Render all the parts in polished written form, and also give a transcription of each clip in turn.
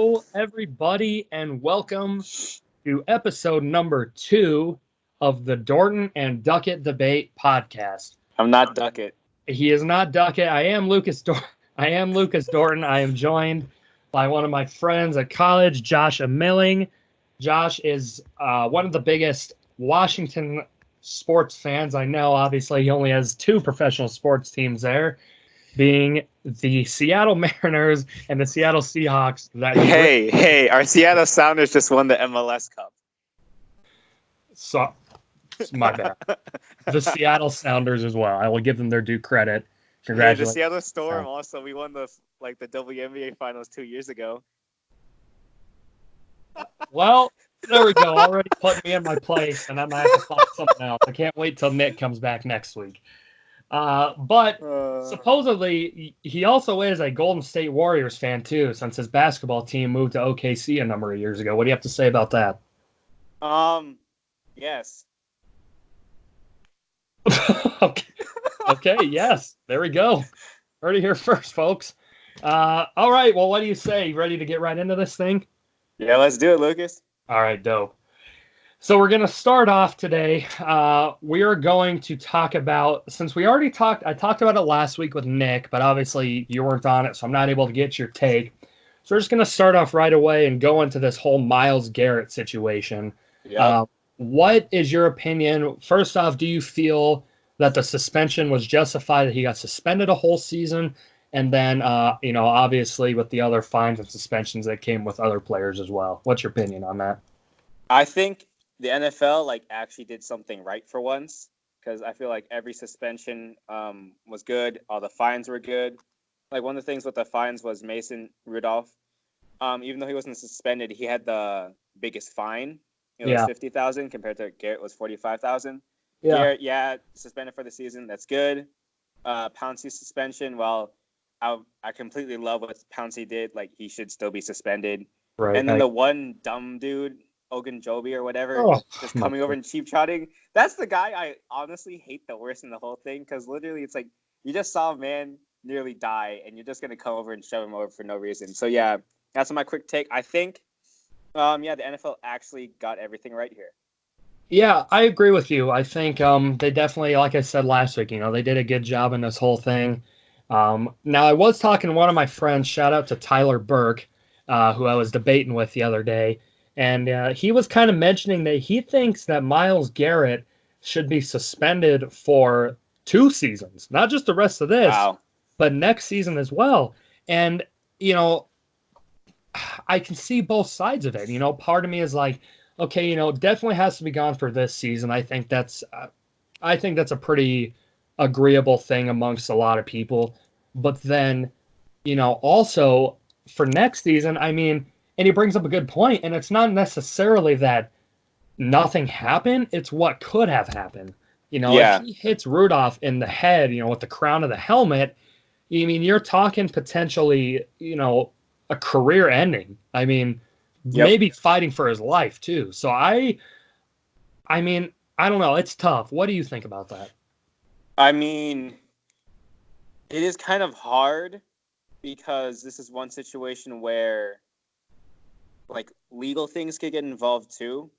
Hello, everybody, and welcome to episode number 2 of the Dorton and Doetkott Debate podcast. I'm not Doetkott. He is not Doetkott. I am Lucas Dorton. I am joined by one of my friends at college, Josh Amiling. Josh is one of the biggest Washington sports fans I know. Obviously, he only has 2 professional sports teams there, being the Seattle Mariners and the Seattle Seahawks. Hey, our Seattle Sounders just won the MLS Cup. So, my bad. The Seattle Sounders as well. I will give them their due credit. Congratulations. The Seattle Storm also. We won the WNBA Finals 2 years ago. Well, there we go. Already putting me in my place, and I'm going to have to find something else. I can't wait till Nick comes back next week. But supposedly, he also is a Golden State Warriors fan, too, since his basketball team moved to OKC a number of years ago. What do you have to say about that? Yes. Okay, yes. There we go. Heard it here first, folks. All right, well, what do you say? You ready to get right into this thing? Yeah, let's do it, Lucas. All right, dope. So we're going to start off today. We are going to talk about, since we already I talked about it last week with Nick, but obviously you weren't on it, so I'm not able to get your take. So we're just going to start off right away and go into this whole Myles Garrett situation. Yeah. What is your opinion? First off, do you feel that the suspension was justified, that he got suspended a whole season? And then, obviously with the other fines and suspensions that came with other players as well. What's your opinion on that? I think the NFL actually did something right for once, because I feel like every suspension was good. All the fines were good. Like, one of the things with the fines was Mason Rudolph. Even though he wasn't suspended, he had the biggest fine. It was $50,000 compared to Garrett was $45,000. Yeah. Garrett, suspended for the season. That's good. Pouncey's suspension, well, I completely love what Pouncey did. Like, he should still be suspended. Right. And then the one dumb dude, Ogunjobi or whatever, just coming over and cheap trotting. That's the guy I honestly hate the worst in the whole thing, because literally it's like you just saw a man nearly die and you're just going to come over and shove him over for no reason. So, yeah, that's my quick take. I think, the NFL actually got everything right here. Yeah, I agree with you. I think they definitely, like I said last week, they did a good job in this whole thing. Now, I was talking to one of my friends, shout out to Tyler Burke, who I was debating with the other day, and he was kind of mentioning that he thinks that Myles Garrett should be suspended for 2 seasons, not just the rest of this, but next season as well. And, I can see both sides of it. Part of me is like, okay, definitely has to be gone for this season. I think that's a pretty agreeable thing amongst a lot of people. But then, also for next season, and he brings up a good point, and it's not necessarily that nothing happened, it's what could have happened. If he hits Rudolph in the head, with the crown of the helmet, you're talking potentially, a career ending. Maybe fighting for his life too. So I don't know. It's tough. What do you think about that? It is kind of hard, because this is one situation where legal things could get involved too.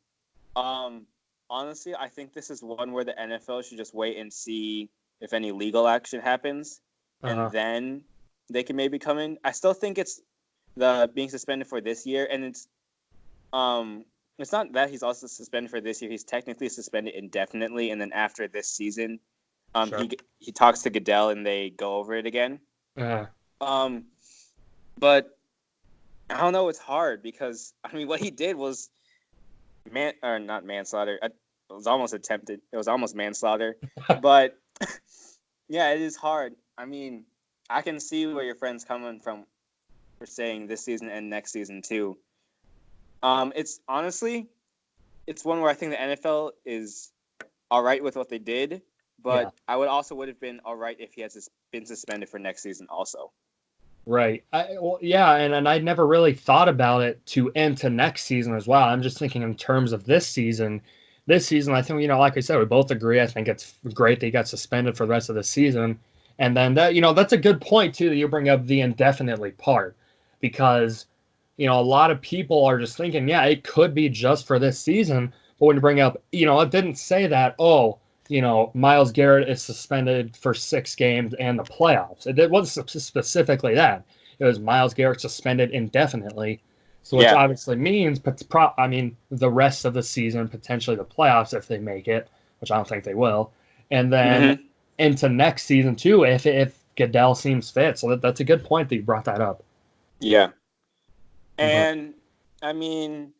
Honestly, I think this is one where the NFL should just wait and see if any legal action happens, and then they can maybe come in. I still think it's the being suspended for this year, and it's not that he's also suspended for this year. He's technically suspended indefinitely, and then after this season, he talks to Goodell and they go over it again. But I don't know. It's hard because what he did was not manslaughter. It was almost attempted. It was almost manslaughter. But yeah, it is hard. I can see where your friend's coming from for saying this season and next season too. It's one where I think the NFL is all right with what they did, but I would have been all right if he had been suspended for next season also. Right. And I'd never really thought about it to end to next season as well. I'm just thinking in terms of this season. This season, I think, like I said, we both agree. I think it's great that he got suspended for the rest of the season. And then that's a good point too, that you bring up the indefinitely part, because a lot of people are just thinking, yeah, it could be just for this season. But when you bring up, it didn't say that, oh, Myles Garrett is suspended for 6 games and the playoffs. It wasn't specifically that. It was Myles Garrett suspended indefinitely. So which Yeah. obviously means, the rest of the season, potentially the playoffs if they make it, which I don't think they will. And then Mm-hmm. into next season too, if Goodell seems fit. So that's a good point that you brought that up. Yeah. But And I mean,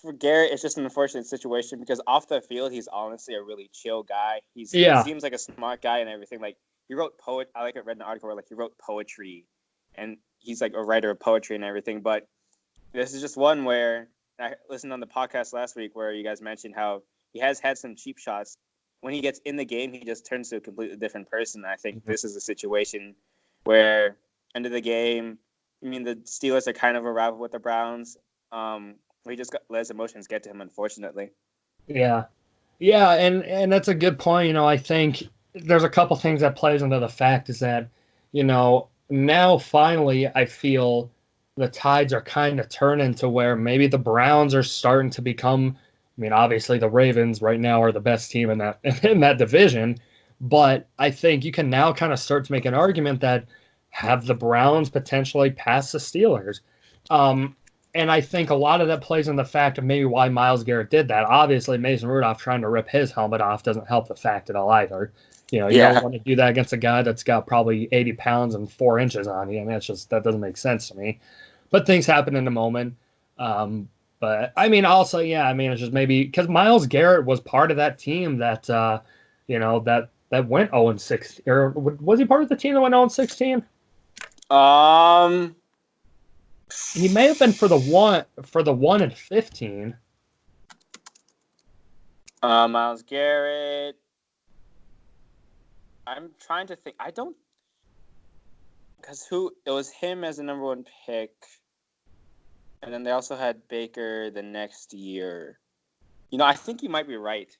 for Garrett, it's just an unfortunate situation because off the field, he's honestly a really chill guy. He yeah, seems like a smart guy and everything. Like he wrote I read an article where like he wrote poetry, and he's like a writer of poetry and everything. But this is just one where I listened on the podcast last week where you guys mentioned how he has had some cheap shots. When he gets in the game, he just turns to a completely different person. I think this is a situation where end of the game, I mean, the Steelers are kind of a rival with the Browns. He just let his emotions get to him, unfortunately. yeah. Yeah, and that's a good point. I think there's a couple things that plays into the fact is that, now finally I feel the tides are kind of turning to where maybe the Browns are starting to become. I mean, obviously the Ravens right now are the best team in that in that division, but I think you can now kind of start to make an argument that have the Browns potentially pass the Steelers. Um, and I think a lot of that plays in the fact of maybe why Myles Garrett did that. Obviously, Mason Rudolph trying to rip his helmet off doesn't help the fact at all either. You don't Yeah. want to do that against a guy that's got probably 80 pounds and 4 inches on you. I mean, that doesn't make sense to me. But things happen in the moment. But I mean, also, yeah, I mean, it's just maybe because Myles Garrett was part of that team that, that went 0-6, or was he part of the team that went 0-16? Um. He may have been for the 1-15. Myles Garrett. I'm trying to think. I don't. Because it was him as the number 1 pick. And then they also had Baker the next year. I think you might be right.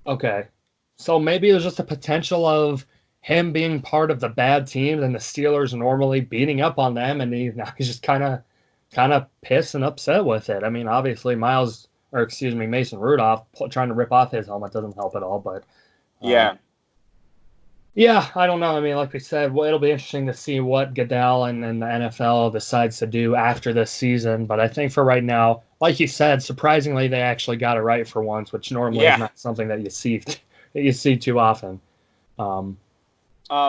Okay. So maybe it was just a potential of him being part of the bad teams and the Steelers normally beating up on them, and he's just kind of pissed and upset with it. I mean, obviously Mason Rudolph trying to rip off his helmet doesn't help at all, but uh, Yeah. yeah, I don't know. I mean, like we said, well, it'll be interesting to see what Goodell and the NFL decides to do after this season. But I think for right now, like you said, surprisingly, they actually got it right for once, which normally is Yeah. not something that you see too often. Um,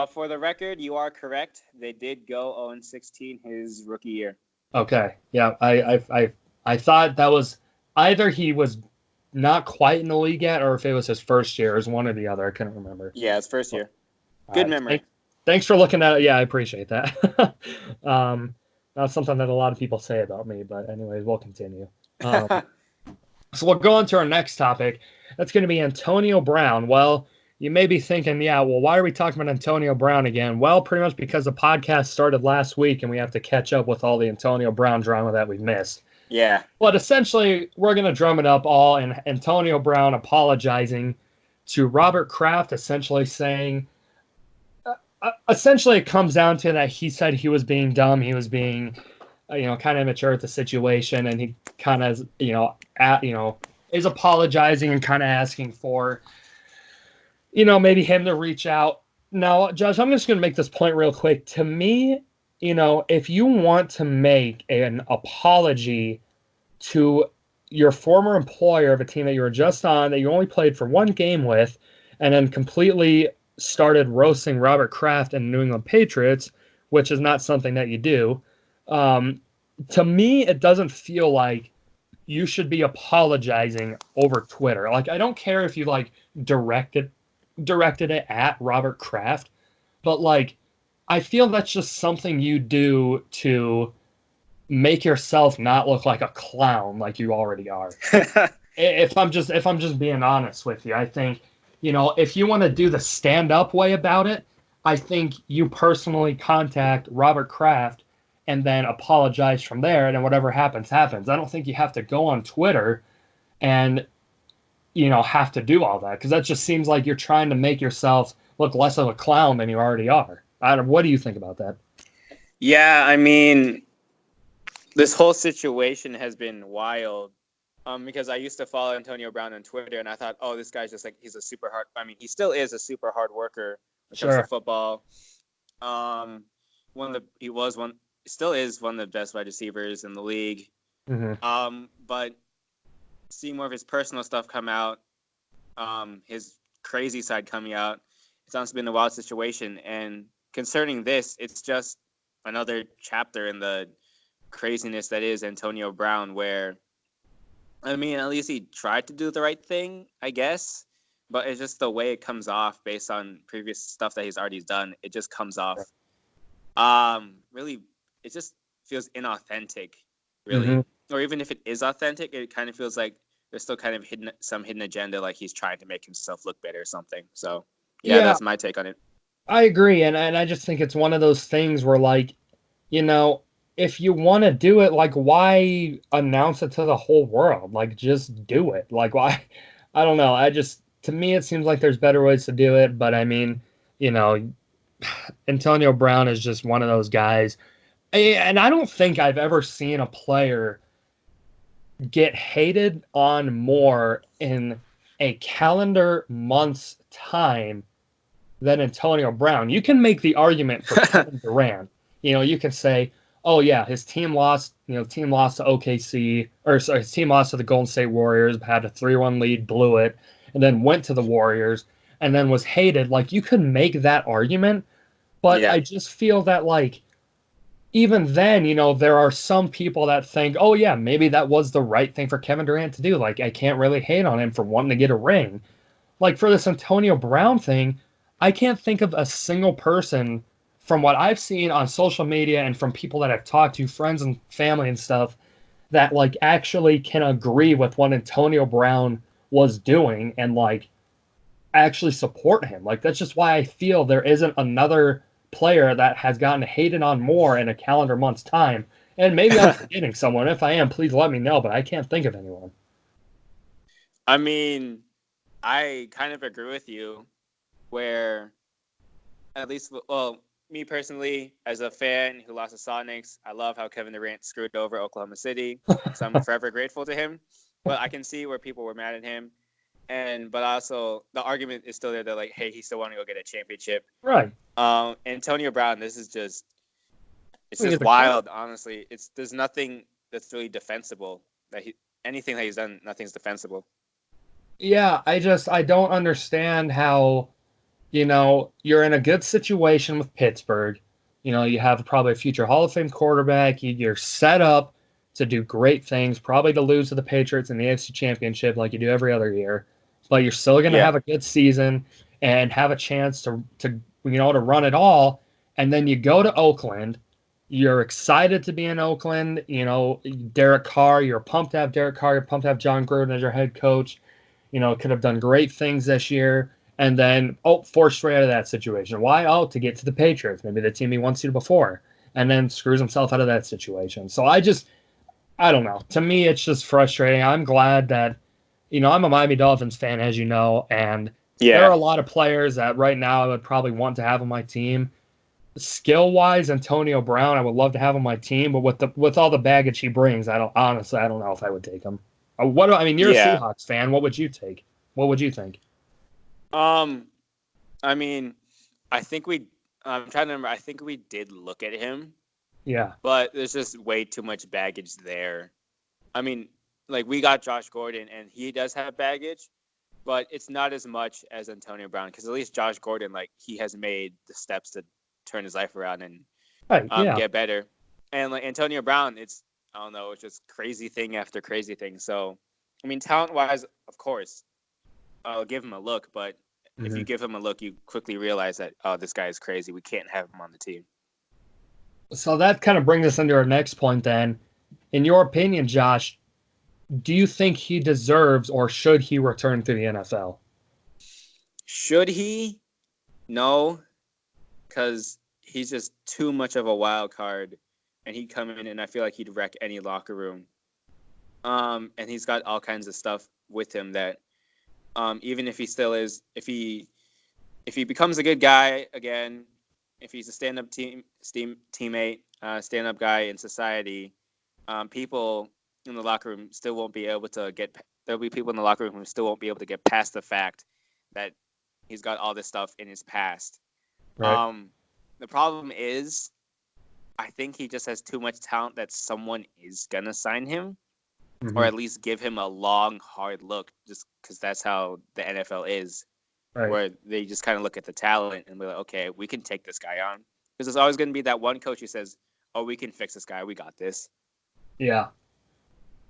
For the record, you are correct. They did go 0-16 his rookie year. okay, yeah, I thought that was either he was not quite in the league yet, or if it was his first year, it was one or the other. I couldn't remember. Yeah, his first year. All Good right. memory. Thanks for looking at it. Yeah, I appreciate that. Not something that a lot of people say about me, but anyways, we'll continue. So we'll go on to our next topic. That's going to be Antonio Brown. Well, you may be thinking, yeah, well, why are we talking about Antonio Brown again? Well, pretty much because the podcast started last week and we have to catch up with all the Antonio Brown drama that we missed. Yeah. But essentially, we're going to drum it up all and Antonio Brown apologizing to Robert Kraft, essentially saying, essentially it comes down to that he said he was being dumb. He was being, kind of immature at the situation, and he kind of, is apologizing and kind of asking for, maybe him to reach out. Now, Josh, I'm just going to make this point real quick. To me, if you want to make an apology to your former employer of a team that you were just on, that you only played for 1 game with, and then completely started roasting Robert Kraft and New England Patriots, which is not something that you do. To me, it doesn't feel like you should be apologizing over Twitter. Like, I don't care if you directed it at Robert Kraft, but I feel that's just something you do to make yourself not look like a clown like you already are. If I'm just being honest with you, I think, if you want to do the stand-up way about it, I think you personally contact Robert Kraft and then apologize from there, and then whatever happens, happens. I don't think you have to go on Twitter and, have to do all that, because that just seems like you're trying to make yourself look less of a clown than you already are. What do you think about that? Yeah, I mean, This whole situation has been wild. Because I used to follow Antonio Brown on Twitter, and I thought, oh, this guy's just like, he's a super hard. I mean, he still is a super hard worker when it comes to Sure. football. He was one, still is one of the best wide receivers in the league. But seeing more of his personal stuff come out, his crazy side coming out, it's honestly been a wild situation. And concerning this, it's just another chapter in the craziness that is Antonio Brown, where, I mean, at least he tried to do the right thing, I guess. But it's just the way it comes off based on previous stuff that he's already done. It just comes off. Really, it just feels inauthentic, really. Or even if it is authentic, it kind of feels like there's still kind of some hidden agenda, like he's trying to make himself look better or something. So, yeah, that's my take on it. I agree. And I just think it's one of those things where, like, you know, if you want to do it, like, why announce it to the whole world? Like, just do it. Like, why? I don't know. To me, it seems like there's better ways to do it. But I mean, you know, Antonio Brown is just one of those guys. And I don't think I've ever seen a player get hated on more in a calendar month's time than Antonio Brown. You can make the argument for Kevin Durant. You know, you can say, oh yeah, his team lost to OKC, or sorry, his team lost to the Golden State Warriors, had a 3-1 lead, blew it, and then went to the Warriors and then was hated. Like, you could make that argument, but I just feel that, like, even then, you know, there are some people that think, oh yeah, maybe that was the right thing for Kevin Durant to do. Like, I can't really hate on him for wanting to get a ring. Like, for this Antonio Brown thing, I can't think of a single person from what I've seen on social media and from people that I've talked to, friends and family and stuff, that, like, actually can agree with what Antonio Brown was doing and, like, actually support him. Like, that's just why I feel there isn't another player that has gotten hated on more in a calendar month's time. And maybe I'm forgetting someone. If I am, please let me know, but I can't think of anyone. I mean, I kind of agree with you, where at least, well, me personally, as a fan who lost the Sonics, I love how Kevin Durant screwed over Oklahoma City. So I'm forever grateful to him. But I can see where people were mad at him. But also the argument is still there that, like, hey, he still want to go get a championship. Right. Antonio Brown, it's just wild, honestly. There's nothing that's really defensible. Anything that he's done, nothing's defensible. Yeah, I don't understand how, you know, you're in a good situation with Pittsburgh. You know, you have probably a future Hall of Fame quarterback. You're set up to do great things, probably to lose to the Patriots in the AFC Championship like you do every other year. But you're still going to have a good season and have a chance to run it all. And then you go to Oakland. You're excited to be in Oakland. You know, Derek Carr, you're pumped to have Derek Carr. You're pumped to have John Gruden as your head coach. You know, could have done great things this year. And then, forced straight out of that situation. Why? Oh, to get to the Patriots, maybe the team he once seen before, and then screws himself out of that situation. So I don't know. To me, it's just frustrating. I'm glad that, you know, I'm a Miami Dolphins fan, as you know, and there are a lot of players that right now I would probably want to have on my team. Skill-wise, Antonio Brown, I would love to have on my team, but with all the baggage he brings, I don't know if I would take him. You're a Seahawks fan. What would you take? What would you think? I mean, I'm trying to remember. I think we did look at him. Yeah. But there's just way too much baggage there. I mean, like, we got Josh Gordon, and he does have baggage, but it's not as much as Antonio Brown, because at least Josh Gordon, like, he has made the steps to turn his life around and get better. And, like, Antonio Brown, it's just crazy thing after crazy thing. So, I mean, talent-wise, of course, I'll give him a look, but if you give him a look, you quickly realize that, oh, this guy is crazy. We can't have him on the team. So that kind of brings us into our next point then. In your opinion, Josh, do you think he deserves or should he return to the NFL? Should he? No, because he's just too much of a wild card, and he'd come in and I feel like he'd wreck any locker room. And he's got all kinds of stuff with him that, even if he still is, if he becomes a good guy again, if he's a stand-up teammate, stand-up guy in society, people in the locker room still won't be able to get. There'll be people in the locker room who still won't be able to get past the fact that he's got all this stuff in his past. Right. The problem is, I think he just has too much talent that someone is gonna sign him, or Hmm. at least give him a long, hard look, just because that's how the NFL is, Right. where they just kind of look at the talent and be like, okay, we can take this guy on, because there's always going to be that one coach who says, oh, we can fix this guy, we got this. Yeah.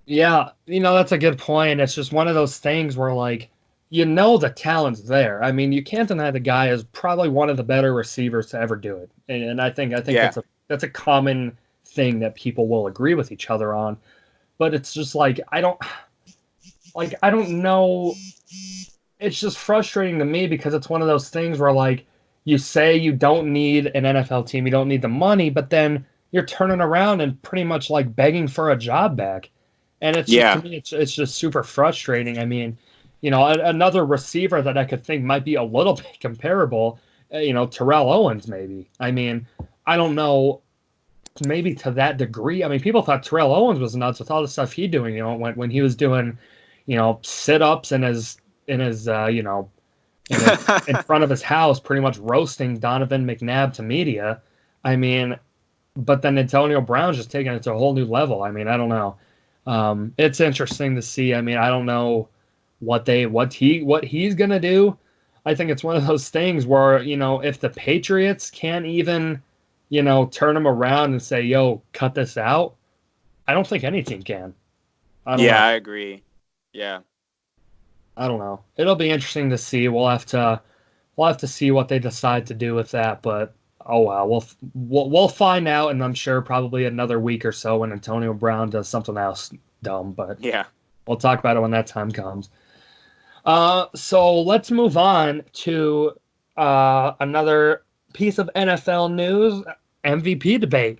Yeah. That's a good point. It's just one of those things where, like, the talent's there. I mean, you can't deny the guy is probably one of the better receivers to ever do it. And I think Yeah, that's a common thing that people will agree with each other on. But it's just like I don't know. It's just frustrating to me because it's one of those things where, like, you say you don't need an NFL team, you don't need the money, but then you're turning around and pretty much like begging for a job back. And it's just, to yeah. me, it's just super frustrating. I mean, another receiver that I could think might be a little bit comparable, Terrell Owens maybe. I mean, I don't know, maybe to that degree. I mean, people thought Terrell Owens was nuts with all the stuff he doing. When he was doing, sit ups in front of his house, pretty much roasting Donovan McNabb to media. I mean, but then Antonio Brown's just taking it to a whole new level. I mean, I don't know. It's interesting to see. I mean, I don't know what he's gonna do. I think it's one of those things where, if the Patriots can't even, turn him around and say, "Yo, cut this out," I don't think any team can. I don't Yeah, know. I agree. Yeah. I don't know. It'll be interesting to see. We'll have to see what they decide to do with that. But oh well, we'll find out, and I'm sure probably another week or so when Antonio Brown does something else dumb. But Yeah. we'll talk about it when that time comes. So let's move on to another piece of NFL news: MVP debate.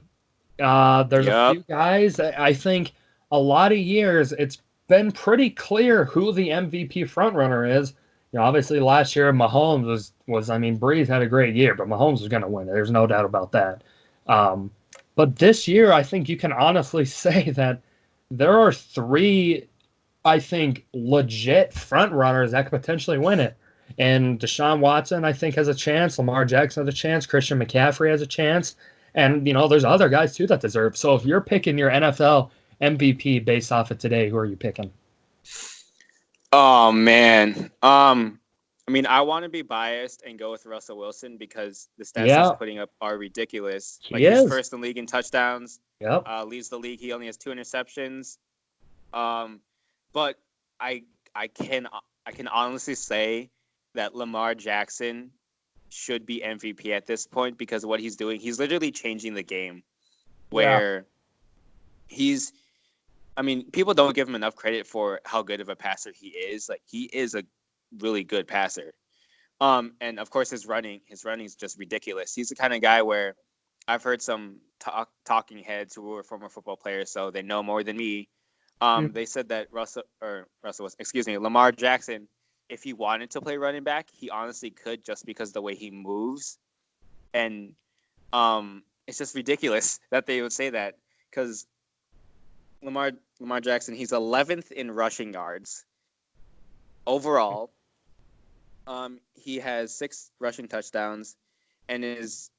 There's a Yup. few guys. I think a lot of years it's been pretty clear who the MVP frontrunner is. Obviously last year Mahomes was I mean Breeze had a great year, but Mahomes was going to win. There's no doubt about that. Um, but this year I think you can honestly say that there are three, I think, legit frontrunners that could potentially win it. And Deshaun Watson, I think, has a chance. Lamar Jackson has a chance. Christian McCaffrey has a chance. And, there's other guys, too, that deserve. So if you're picking your NFL MVP based off of today, who are you picking? Oh man. I mean, I want to be biased and go with Russell Wilson because the stats he's Yeah, putting up are ridiculous. he Like he's is. first in the league in touchdowns. Yep. Leads the league. He only has 2 interceptions. Um, but I I can honestly say that Lamar Jackson should be MVP at this point because of what he's doing. He's literally changing the game. Yeah. Where he's I mean, people don't give him enough credit for how good of a passer he is. Like he is a really good passer. And of course his running is just ridiculous. He's the kind of guy where I've heard some talking heads who were former football players, so they know more than me. Mm. They said that Lamar Jackson, if he wanted to play running back, he honestly could just because of the way he moves. And it's just ridiculous that they would say that because Lamar Jackson, he's 11th in rushing yards overall. He has 6 rushing touchdowns, and he's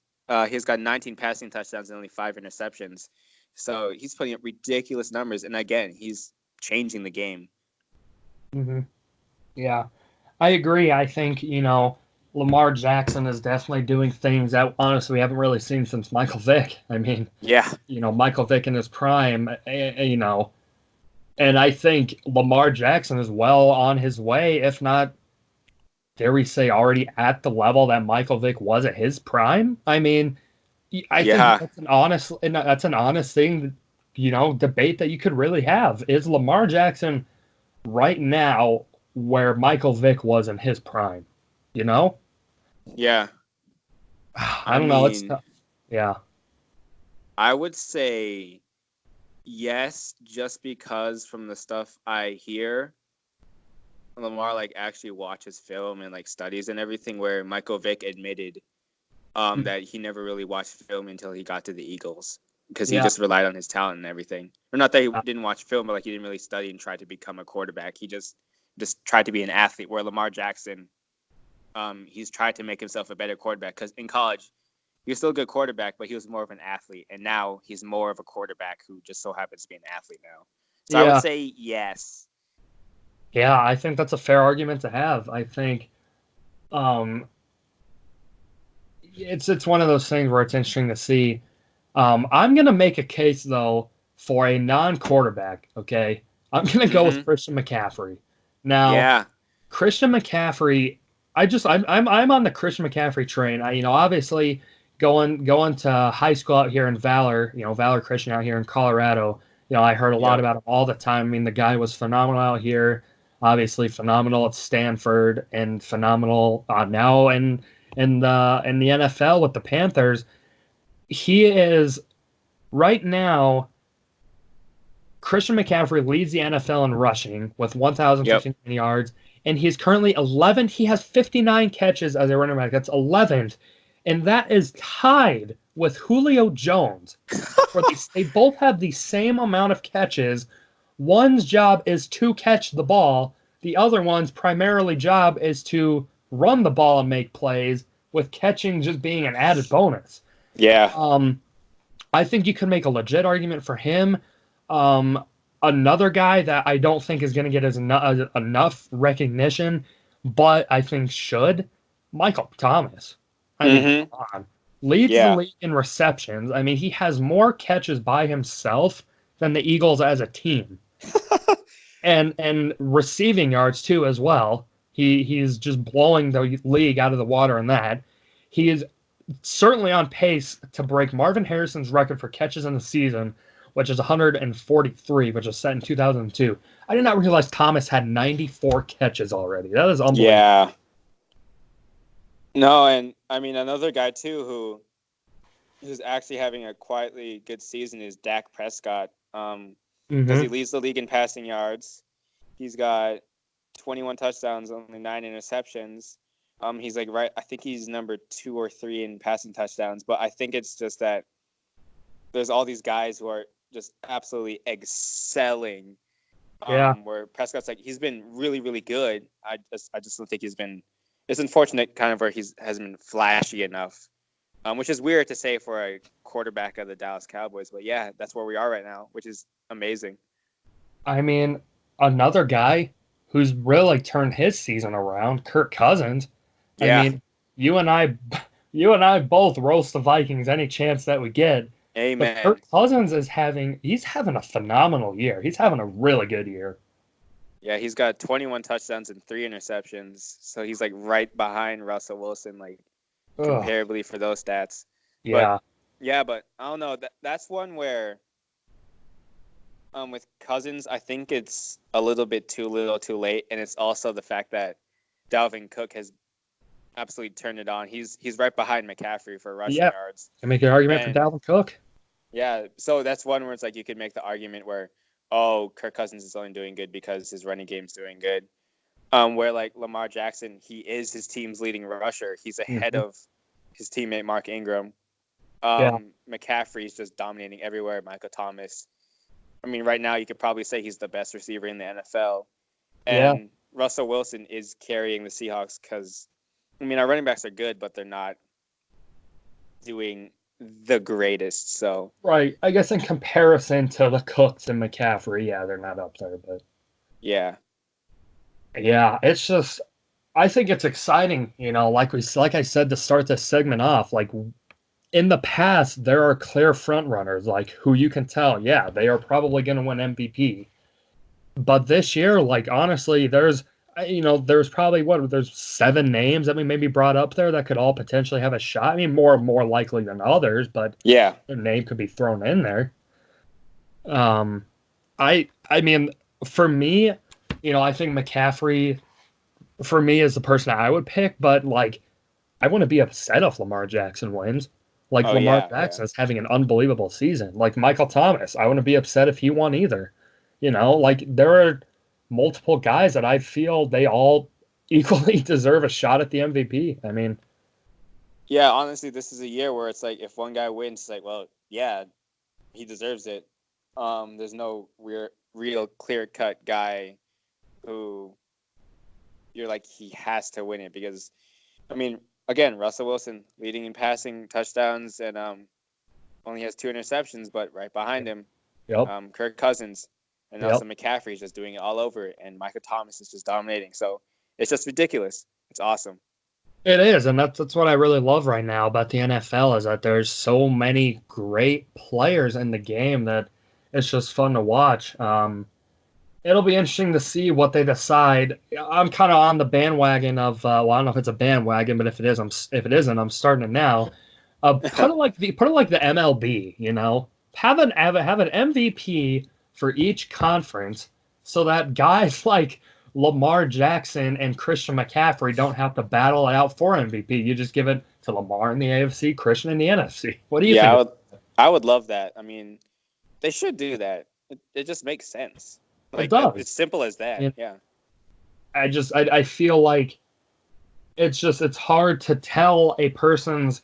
got 19 passing touchdowns and only 5 interceptions. So he's putting up ridiculous numbers, and again, he's changing the game. Hmm. Yeah. I agree. I think, Lamar Jackson is definitely doing things that honestly we haven't really seen since Michael Vick. I mean, Yeah, Michael Vick in his prime, and I think Lamar Jackson is well on his way, if not, dare we say, already at the level that Michael Vick was at his prime. I mean, I think yeah, that's an honest thing, debate that you could really have. Is Lamar Jackson right now where Michael Vick was in his prime? You know, yeah. I I don't know. It's mean, tough. Yeah. I would say yes, just because from the stuff I hear, Lamar like actually watches film and like studies and everything. Where Michael Vick admitted that he never really watched film until he got to the Eagles. because he Yeah. just relied on his talent and everything. Or not that he didn't watch film, but like he didn't really study and try to become a quarterback. He just tried to be an athlete. Where Lamar Jackson, he's tried to make himself a better quarterback because in college he was still a good quarterback, but he was more of an athlete, and now he's more of a quarterback who just so happens to be an athlete now. So I would Yeah. say yes. Yeah, I think that's a fair argument to have. I think um, it's one of those things where it's interesting to see. I'm gonna make a case though for a non-quarterback. Okay, I'm gonna go with Mm-hmm. Christian McCaffrey. Now, Yeah. Christian McCaffrey, I'm on the Christian McCaffrey train. Obviously going to high school out here in Valor, Valor Christian out here in Colorado. I heard a lot Yep. about him all the time. I mean, the guy was phenomenal out here. Obviously phenomenal at Stanford and phenomenal now in the NFL with the Panthers. He is right now. Christian McCaffrey leads the NFL in rushing with Yep. 1,059 yards, and he's currently 11th. He has 59 catches as a running back. That's 11th, and that is tied with Julio Jones. They both have the same amount of catches. One's job is to catch the ball. The other one's primarily job is to run the ball and make plays, with catching just being an added bonus. Yeah. I think you could make a legit argument for him. Another guy that I don't think is going to get enough recognition, but I think should, Michael Thomas. I mean, Mm-hmm. come on. Leads the Yeah. league in receptions. I mean, he has more catches by himself than the Eagles as a team. And receiving yards too as well. He's just blowing the league out of the water in that. He is certainly on pace to break Marvin Harrison's record for catches in the season, which is 143, which was set in 2002. I did not realize Thomas had 94 catches already. That is unbelievable. Yeah. No, and I mean another guy too who's actually having a quietly good season is Dak Prescott. Because he leads the league in passing yards. He's got 21 touchdowns, only 9 interceptions. He's like I think he's number 2 or 3 in passing touchdowns, but I think it's just that there's all these guys who are just absolutely excelling. Yeah. Where Prescott's like he's been really, really good. I just don't think he's been. It's unfortunate, kind of where hasn't been flashy enough, which is weird to say for a quarterback of the Dallas Cowboys. But yeah, that's where we are right now, which is amazing. I mean, another guy who's really turned his season around, Kirk Cousins. I Yeah. mean, you and I both roast the Vikings any chance that we get. But Amen. Kirk Cousins he's having a phenomenal year. He's having a really good year. Yeah, he's got 21 touchdowns and 3 interceptions. So he's like right behind Russell Wilson, like comparably for those stats. Yeah. But I don't know. That's one where with Cousins, I think it's a little bit too little too late. And it's also the fact that Dalvin Cook has absolutely turned it on. He's right behind McCaffrey for rushing yards. Can make an argument for Dalvin Cook. Yeah, so that's one where it's like you could make the argument where, oh, Kirk Cousins is only doing good because his running game's doing good. Where like Lamar Jackson, he is his team's leading rusher. He's ahead of his teammate Mark Ingram. McCaffrey's just dominating everywhere. Michael Thomas. I mean, right now you could probably say he's the best receiver in the NFL. And Russell Wilson is carrying the Seahawks because, I mean, our running backs are good, but they're not doing the greatest. So Right. I guess in comparison to the Cooks and McCaffrey, they're not up there, but yeah. Yeah, it's just I think it's exciting, like I said to start this segment off, like in the past there are clear front runners like who you can tell, they are probably going to win MVP. But this year, like honestly, there's probably there's 7 names that we maybe brought up there that could all potentially have a shot. I mean, more likely than others, but yeah, their name could be thrown in there. I mean, for me, I think McCaffrey, for me, is the person I would pick, but like, I wouldn't be upset if Lamar Jackson wins. Like, Lamar Jackson is having an unbelievable season. Like Michael Thomas, I wouldn't be upset if he won either. Like there are multiple guys that I feel they all equally deserve a shot at the MVP. I mean, yeah, honestly, this is a year where it's like if one guy wins, it's like, well, yeah, he deserves it. There's no real clear-cut guy who you're like, he has to win it because, I mean, again, Russell Wilson leading in passing touchdowns and only has 2 interceptions, but right behind him, Yep. Kirk Cousins and Yep. also McCaffrey is just doing it all over, and Michael Thomas is just dominating. So it's just ridiculous. It's awesome. It is, and that's what I really love right now about the NFL is that there's so many great players in the game that it's just fun to watch. It'll be interesting to see what they decide. I'm kind of on the bandwagon of well, I don't know if it's a bandwagon, but if it is, if it isn't, I'm starting it now. Put it like the MLB, you know, have an MVP for each conference, so that guys like Lamar Jackson and Christian McCaffrey don't have to battle it out for MVP. You just give it to Lamar in the AFC, Christian in the NFC. What do you think? I would love that. I mean, they should do that. It just makes sense. It does. It's simple as that. Yeah. I feel like it's hard to tell a person's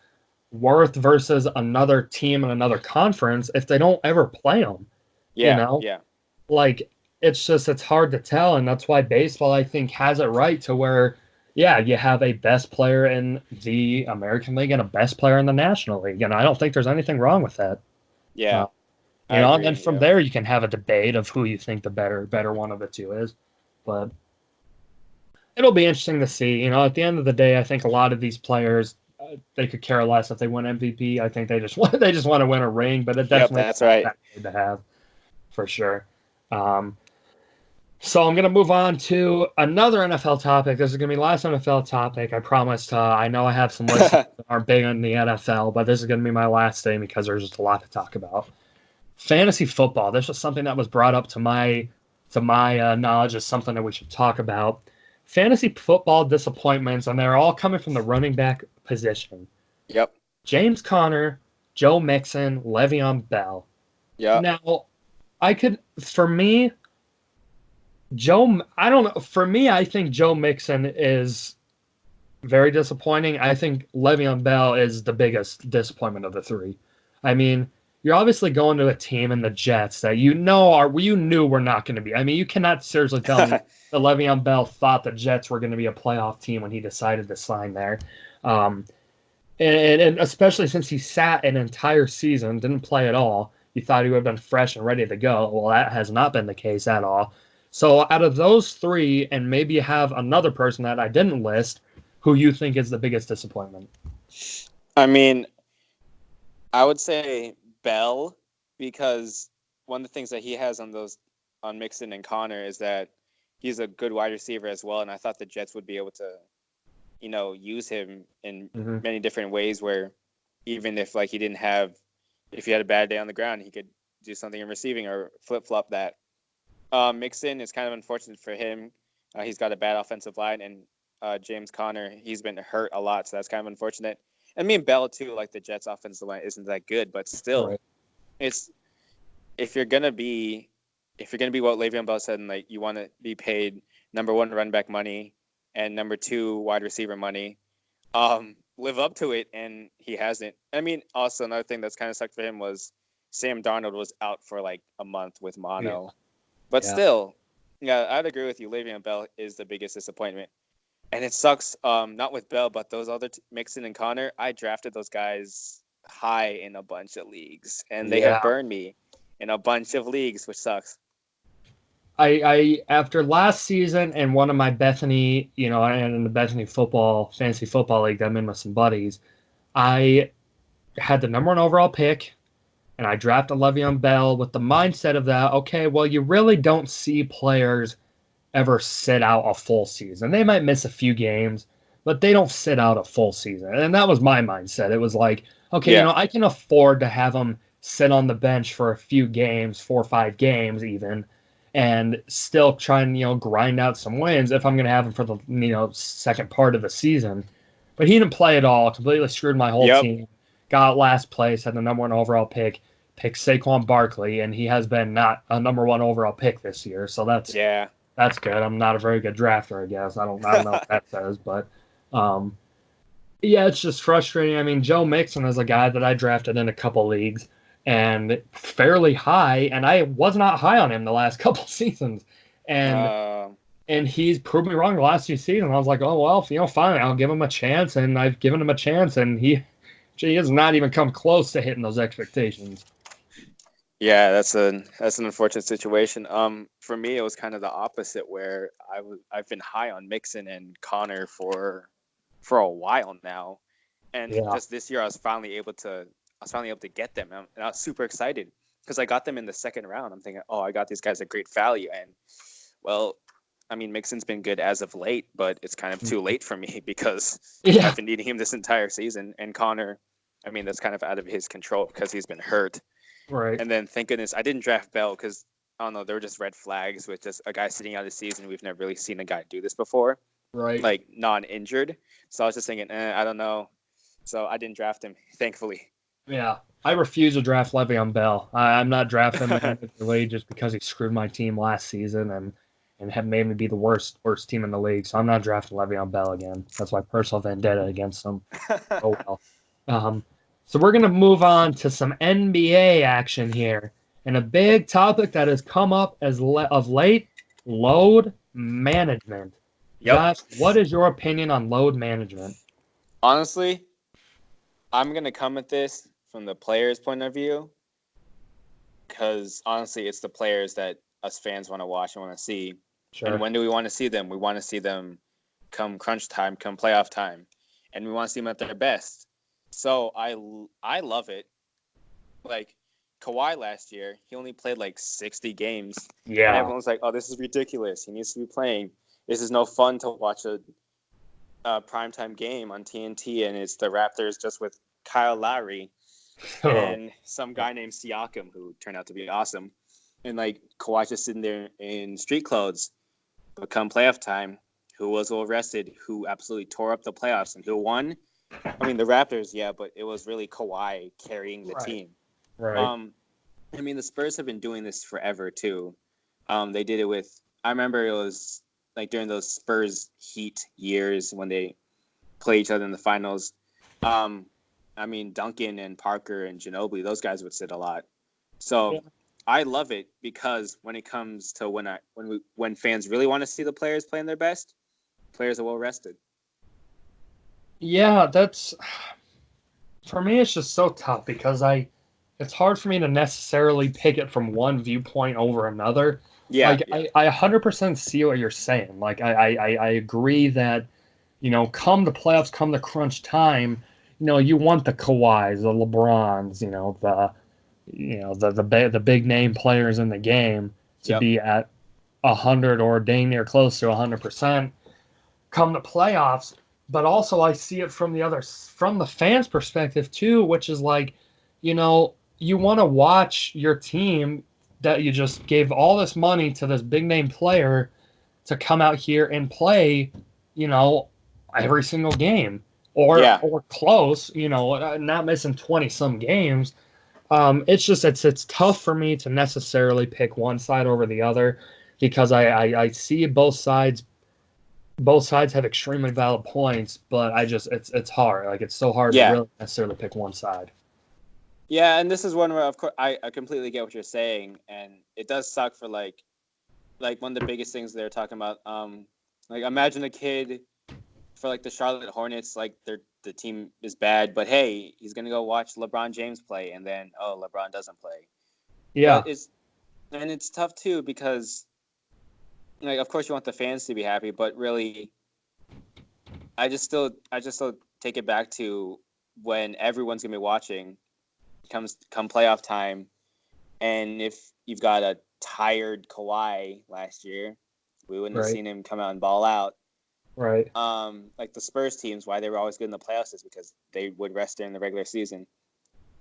worth versus another team in another conference if they don't ever play them. Yeah. You know? Yeah. Like it's hard to tell, and that's why baseball I think has it right to where yeah, you have a best player in the American League and a best player in the National League, and I don't think there's anything wrong with that. Yeah. You know, and then from there you can have a debate of who you think the better one of the two is. But it'll be interesting to see. You know, at the end of the day, I think a lot of these players they could care less if they win MVP. I think they just want to win a ring. But it definitely that's right to have for sure. So I'm going to move on to another NFL topic. This is going to be the last NFL topic. I promised. I know I have some listeners that aren't big on the NFL, but this is going to be my last thing because there's just a lot to talk about. Fantasy football. This was something that was brought up to my knowledge as something that we should talk about. Fantasy football disappointments, and they're all coming from the running back position. Yep. James Conner, Joe Mixon, Le'Veon Bell. Yeah. Now, I don't know. For me, I think Joe Mixon is very disappointing. I think Le'Veon Bell is the biggest disappointment of the three. I mean, you're obviously going to a team in the Jets that you knew were not going to be. I mean, you cannot seriously tell me that Le'Veon Bell thought the Jets were going to be a playoff team when he decided to sign there. And especially since he sat an entire season, didn't play at all, you thought he would have been fresh and ready to go. Well, that has not been the case at all. So out of those three, and maybe you have another person that I didn't list, who you think is the biggest disappointment? I mean, I would say Bell, because one of the things that he has on Mixon and Connor is that he's a good wide receiver as well, and I thought the Jets would be able to, you know, use him in many different ways where even if like if he had a bad day on the ground, he could do something in receiving or flip-flop that. Mixon is kind of unfortunate for him. He's got a bad offensive line, and James Conner, he's been hurt a lot, so that's kind of unfortunate. And me and Bell too, like the Jets' offensive line isn't that good, but still, Right. It's if you're gonna be what Le'Veon Bell said, and like you want to be paid number one running back money and number two wide receiver money, live up to it, and he hasn't. I mean, also another thing that's kind of sucked for him was Sam Darnold was out for like a month with mono. Yeah. But still, yeah, I'd agree with you. Le'Veon Bell is the biggest disappointment. And it sucks, not with Bell, but those other Mixon and Connor, I drafted those guys high in a bunch of leagues. And they have burned me in a bunch of leagues, which sucks. I after last season and one of my Bethany, you know, and in the Bethany fantasy football league that I'm in with some buddies, I had the number one overall pick. And I drafted Le'Veon Bell with the mindset of that, okay, well, you really don't see players ever sit out a full season. They might miss a few games, but they don't sit out a full season. And that was my mindset. It was like, okay, you know, I can afford to have them sit on the bench for a few games, 4 or 5 games even, and still try and, you know, grind out some wins if I'm going to have him for the, you know, second part of the season. But he didn't play at all, completely screwed my whole team. Got last place, had the number one overall picked Saquon Barkley, and he has been not a number one overall pick this year. So that's good. I'm not a very good drafter, I guess. I don't know what that says, but yeah, it's just frustrating. I mean, Joe Mixon is a guy that I drafted in a couple leagues. and fairly high, and I was not high on him the last couple seasons. And Uh, and he's proved me wrong the last 2 seasons. I was like, oh well, fine, I'll give him a chance, and I've given him a chance, and he has not even come close to hitting those expectations. yeah, that's an unfortunate situation. For me, it was kind of the opposite, where I've been high on Mixon and Connor for a while now, and Yeah, just this year I was finally able to get them, and I was super excited because I got them in the second round. I'm thinking, oh, I got these guys at great value, and well, I mean, Mixon's been good as of late, but it's kind of too late for me because yeah, I've been needing him this entire season. And Connor, I mean, that's kind of out of his control because he's been hurt. right, And then thank goodness I didn't draft Bell because I don't know, there were just red flags with just a guy sitting out the season. We've never really seen a guy do this before, right. like non-injured. So I was just thinking, I don't know. So I didn't draft him, thankfully. Yeah, I refuse to draft Le'Veon Bell. I'm not drafting him in the league just because he screwed my team last season and have made me be the worst team in the league. So I'm not drafting Le'Veon Bell again. That's my personal vendetta against him. Oh well. Um, so we're gonna move on to some NBA action here, and a big topic that has come up of late: load management. Yep. Josh, what is your opinion on load management? Honestly, I'm gonna come at this from the player's point of view because honestly, it's the players that us fans want to watch and want to see. And Sure. when do we want to see them? We want to see them come crunch time, come playoff time, and we want to see them at their best. So I love it. Like Kawhi last year, he only played like 60 games, and Yeah. everyone was like, "Oh, this is ridiculous. He needs to be playing. This is no fun to watch a primetime game on TNT, and it's the Raptors just with Kyle Lowry Oh, and some guy named Siakam who turned out to be awesome, and like Kawhi just sitting there in street clothes. But come playoff time, who was well rested, who absolutely tore up the playoffs, and who won? I mean, the Raptors, yeah, but it was really Kawhi carrying the right. team. Right. Um, I mean, the Spurs have been doing this forever too. They did it with. I remember it was like during those Spurs Heat years when they play each other in the finals. Um, I mean, Duncan and Parker and Ginobili, those guys would sit a lot. Yeah. So I love it because when it comes to when fans really want to see the players playing their best, players are well rested. Yeah, that's for me it's just so tough because it's hard for me to necessarily pick it from one viewpoint over another. Yeah, Like yeah, I 100% see what you're saying. Like I agree that, come the playoffs, come the crunch time, you want the Kawhis, the LeBrons, the big name players in the game to yep, be at 100 or dang near close to 100% come the playoffs. But also I see it from the fans' perspective too, which is like, you want to watch your team that you just gave all this money to this big name player to come out here and play, you know, every single game yeah, or close, not missing 20 some games. It's tough for me to necessarily pick one side over the other because I see both sides have extremely valid points, but it's hard. Like it's so hard to yeah, really necessarily pick one side. yeah. And this is one where, of course, I completely get what you're saying, and it does suck for like one of the biggest things they're talking about. Like imagine a kid for like the Charlotte Hornets, like the team is bad, but hey, he's gonna go watch LeBron James play, and then oh, LeBron doesn't play. Yeah, But it's tough too because like of course you want the fans to be happy, but really, I just still take it back to when everyone's gonna be watching come playoff time, and if you've got a tired Kawhi last year, we wouldn't have right, seen him come out and ball out. right. Like the Spurs teams, why they were always good in the playoffs is because they would rest during the regular season.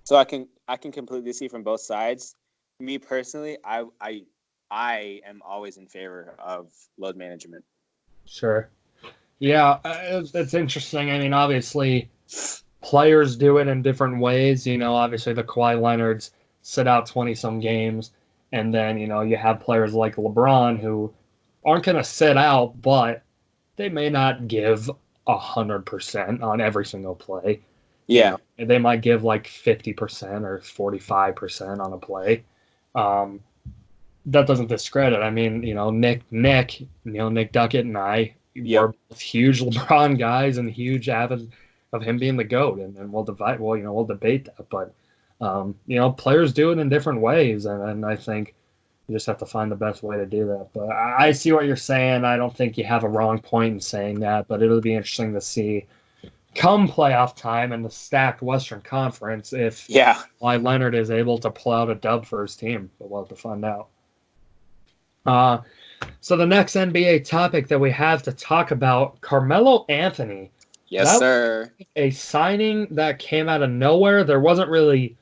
So I can completely see from both sides. Me personally, I am always in favor of load management. Sure. Yeah, it's interesting. I mean, obviously, players do it in different ways. Obviously the Kawhi Leonards sit out 20 some games, and then you have players like LeBron who aren't going to sit out, but they may not give 100% on every single play. Yeah. They might give like 50% or 45% on a play. Um, that doesn't discredit. I mean, Nick, Nick Duckett and I Yep. were both huge LeBron guys and huge avid of him being the GOAT, and we'll debate that. But players do it in different ways, and I think you just have to find the best way to do that. But I see what you're saying. I don't think you have a wrong point in saying that, but it'll be interesting to see come playoff time in the stacked Western Conference if Yeah. Kawhi Leonard is able to pull out a dub for his team. But we'll have to find out. So the next NBA topic that we have to talk about, Carmelo Anthony. Yes, That was sir. a signing that came out of nowhere. There wasn't really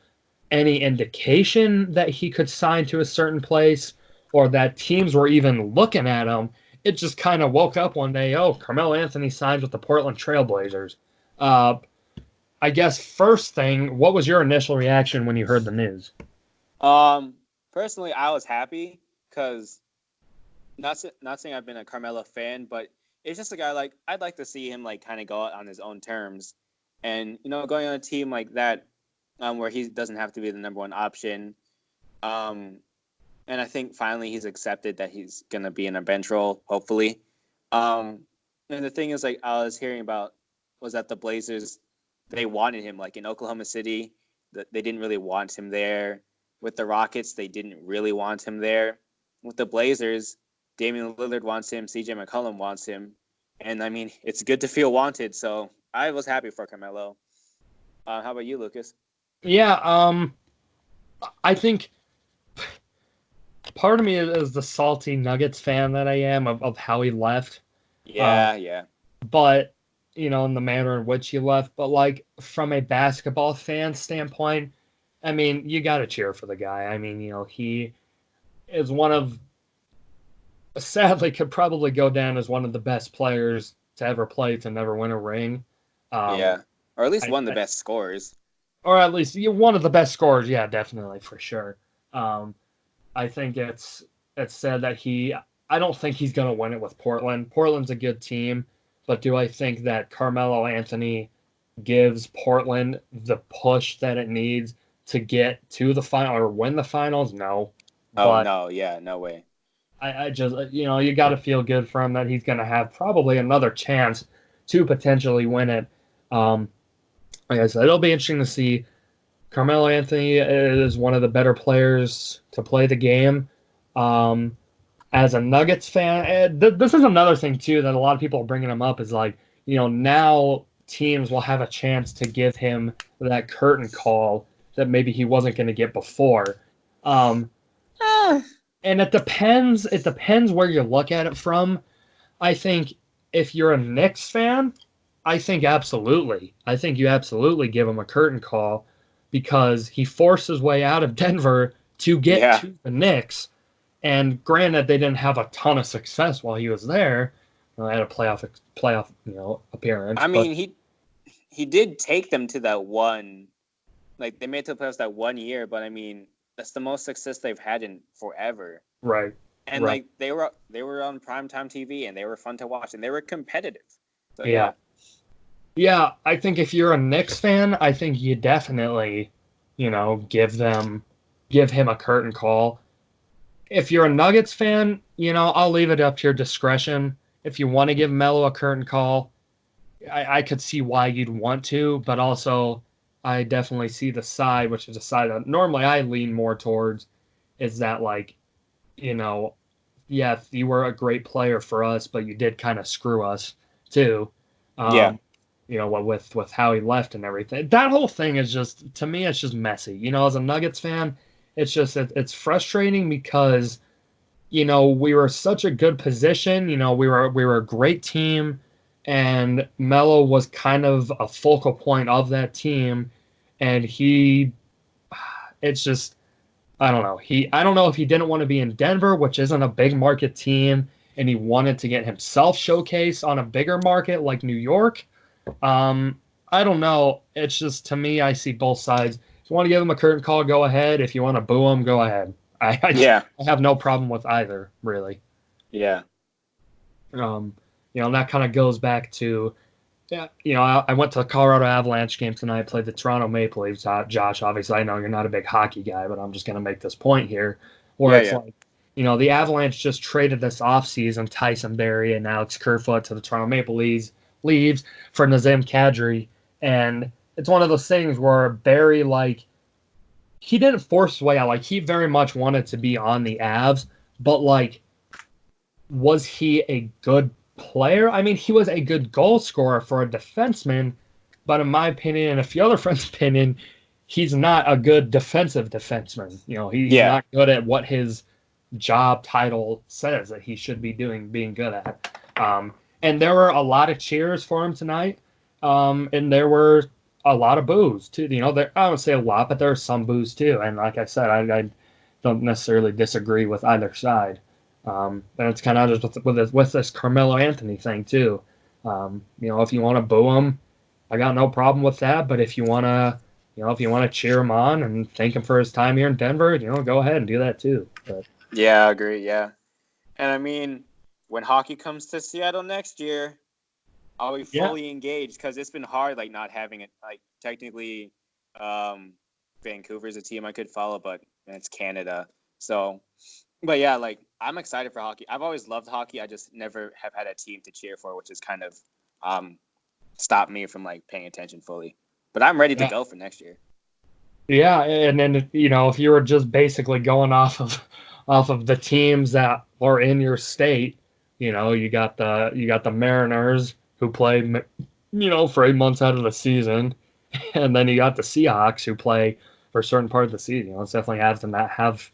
any indication that he could sign to a certain place or that teams were even looking at him. It just kind of woke up one day, oh, Carmelo Anthony signs with the Portland Trailblazers. I guess first thing, what was your initial reaction when you heard the news? Personally, I was happy because not saying I've been a Carmelo fan, but it's just a guy like I'd like to see him like kind of go out on his own terms, and going on a team like that, where he doesn't have to be the number one option, and I think finally he's accepted that he's gonna be in a bench role, hopefully. And the thing is, like I was hearing about, was that the Blazers, they wanted him like in Oklahoma City, that they didn't really want him there. With the Rockets, they didn't really want him there. With the Blazers, Damian Lillard wants him, CJ McCollum wants him, and I mean it's good to feel wanted. So I was happy for Carmelo. How about you, Lucas? Yeah, I think part of me is the salty Nuggets fan that I am of how he left. Yeah. But in the manner in which he left. But like from a basketball fan standpoint, I mean, you got to cheer for the guy. I mean, he is one of, sadly, could probably go down as one of the best players to ever play to never win a ring. Um, Yeah, or at least I, one of the I, best scorers. or at least one of the best scorers. Yeah, definitely for sure. Um, I think it's said that I don't think he's going to win it with Portland. Portland's a good team, but do I think that Carmelo Anthony gives Portland the push that it needs to get to the final or win the finals? No. Oh But no, yeah, no way. I just, you got to feel good for him that he's going to have probably another chance to potentially win it. Like I said, it'll be interesting to see. Carmelo Anthony is one of the better players to play the game. As a Nuggets fan, this is another thing too that a lot of people are bringing him up is like, now teams will have a chance to give him that curtain call that maybe he wasn't going to get before. Ah, And it depends. It depends where you look at it from. I think if you're a Knicks fan, I think absolutely. I think you absolutely give him a curtain call because he forced his way out of Denver to get yeah. to the Knicks. And granted, they didn't have a ton of success while he was there. They had a playoff appearance. I But mean, he did take them to that one, like they made it to the playoffs that 1 year, but I mean that's the most success they've had in forever. right, And right, like they were on primetime TV and they were fun to watch and they were competitive. So yeah, yeah, yeah. I think if you're a Knicks fan, I think you definitely, give him a curtain call. If you're a Nuggets fan, I'll leave it up to your discretion. If you want to give Melo a curtain call, I could see why you'd want to, but also I definitely see the side, which is a side that normally I lean more towards, is that like, you know, yeah, you were a great player for us, but you did kind of screw us too. yeah, Um, with how he left and everything. That whole thing is just to me, it's just messy. As a Nuggets fan, it's just it's frustrating because we were such a good position. We were a great team, and Melo was kind of a focal point of that team, and it's just I don't know. I don't know if he didn't want to be in Denver, which isn't a big market team, and he wanted to get himself showcased on a bigger market like New York. I don't know. It's just to me, I see both sides. If you want to give him a curtain call, go ahead. If you want to boo him, go ahead. yeah, I have no problem with either, really. yeah, And that kind of goes back to Yeah, you know, I went to the Colorado Avalanche game tonight, played the Toronto Maple Leafs. Josh, obviously, I know you're not a big hockey guy, but I'm just going to make this point here where Yeah, it's yeah. like, you know, the Avalanche just traded this offseason Tyson Barrie and Alex Kerfoot to the Toronto Maple Leafs for Nazem Kadri. And it's one of those things where Barrie, like, he didn't force his way out. Like, he very much wanted to be on the Avs, but, like, was he a good player? I mean, he was a good goal scorer for a defenseman, but in my opinion, and a few other friends' opinion, he's not a good defensive defenseman. You know, he's Yeah. not good at what his job title says that he should be doing, being good at. And there were a lot of cheers for him tonight, and there were a lot of boos too. You know, I don't say a lot, but there were some boos too. And like I said, I don't necessarily disagree with either side. And it's kind of just with this Carmelo Anthony thing too. You know, if you want to boo him, I got no problem with that. But if you want to, you know, if you want to cheer him on and thank him for his time here in Denver, you know, go ahead and do that too. But Yeah, I agree. Yeah. And I mean, when hockey comes to Seattle next year, I'll be yeah, fully engaged because it's been hard, like not having it. Like technically, Vancouver's a team I could follow, but it's Canada. So, but yeah, like I'm excited for hockey. I've always loved hockey. I just never have had a team to cheer for, which has kind of stopped me from like paying attention fully. But I'm ready to yeah, go for next year. yeah. And then you know, if you were just basically going off of the teams that are in your state, you know, you got the Mariners who play, you know, for 8 months out of the season, and then you got the Seahawks who play for a certain part of the season. You know, it's definitely have to not have.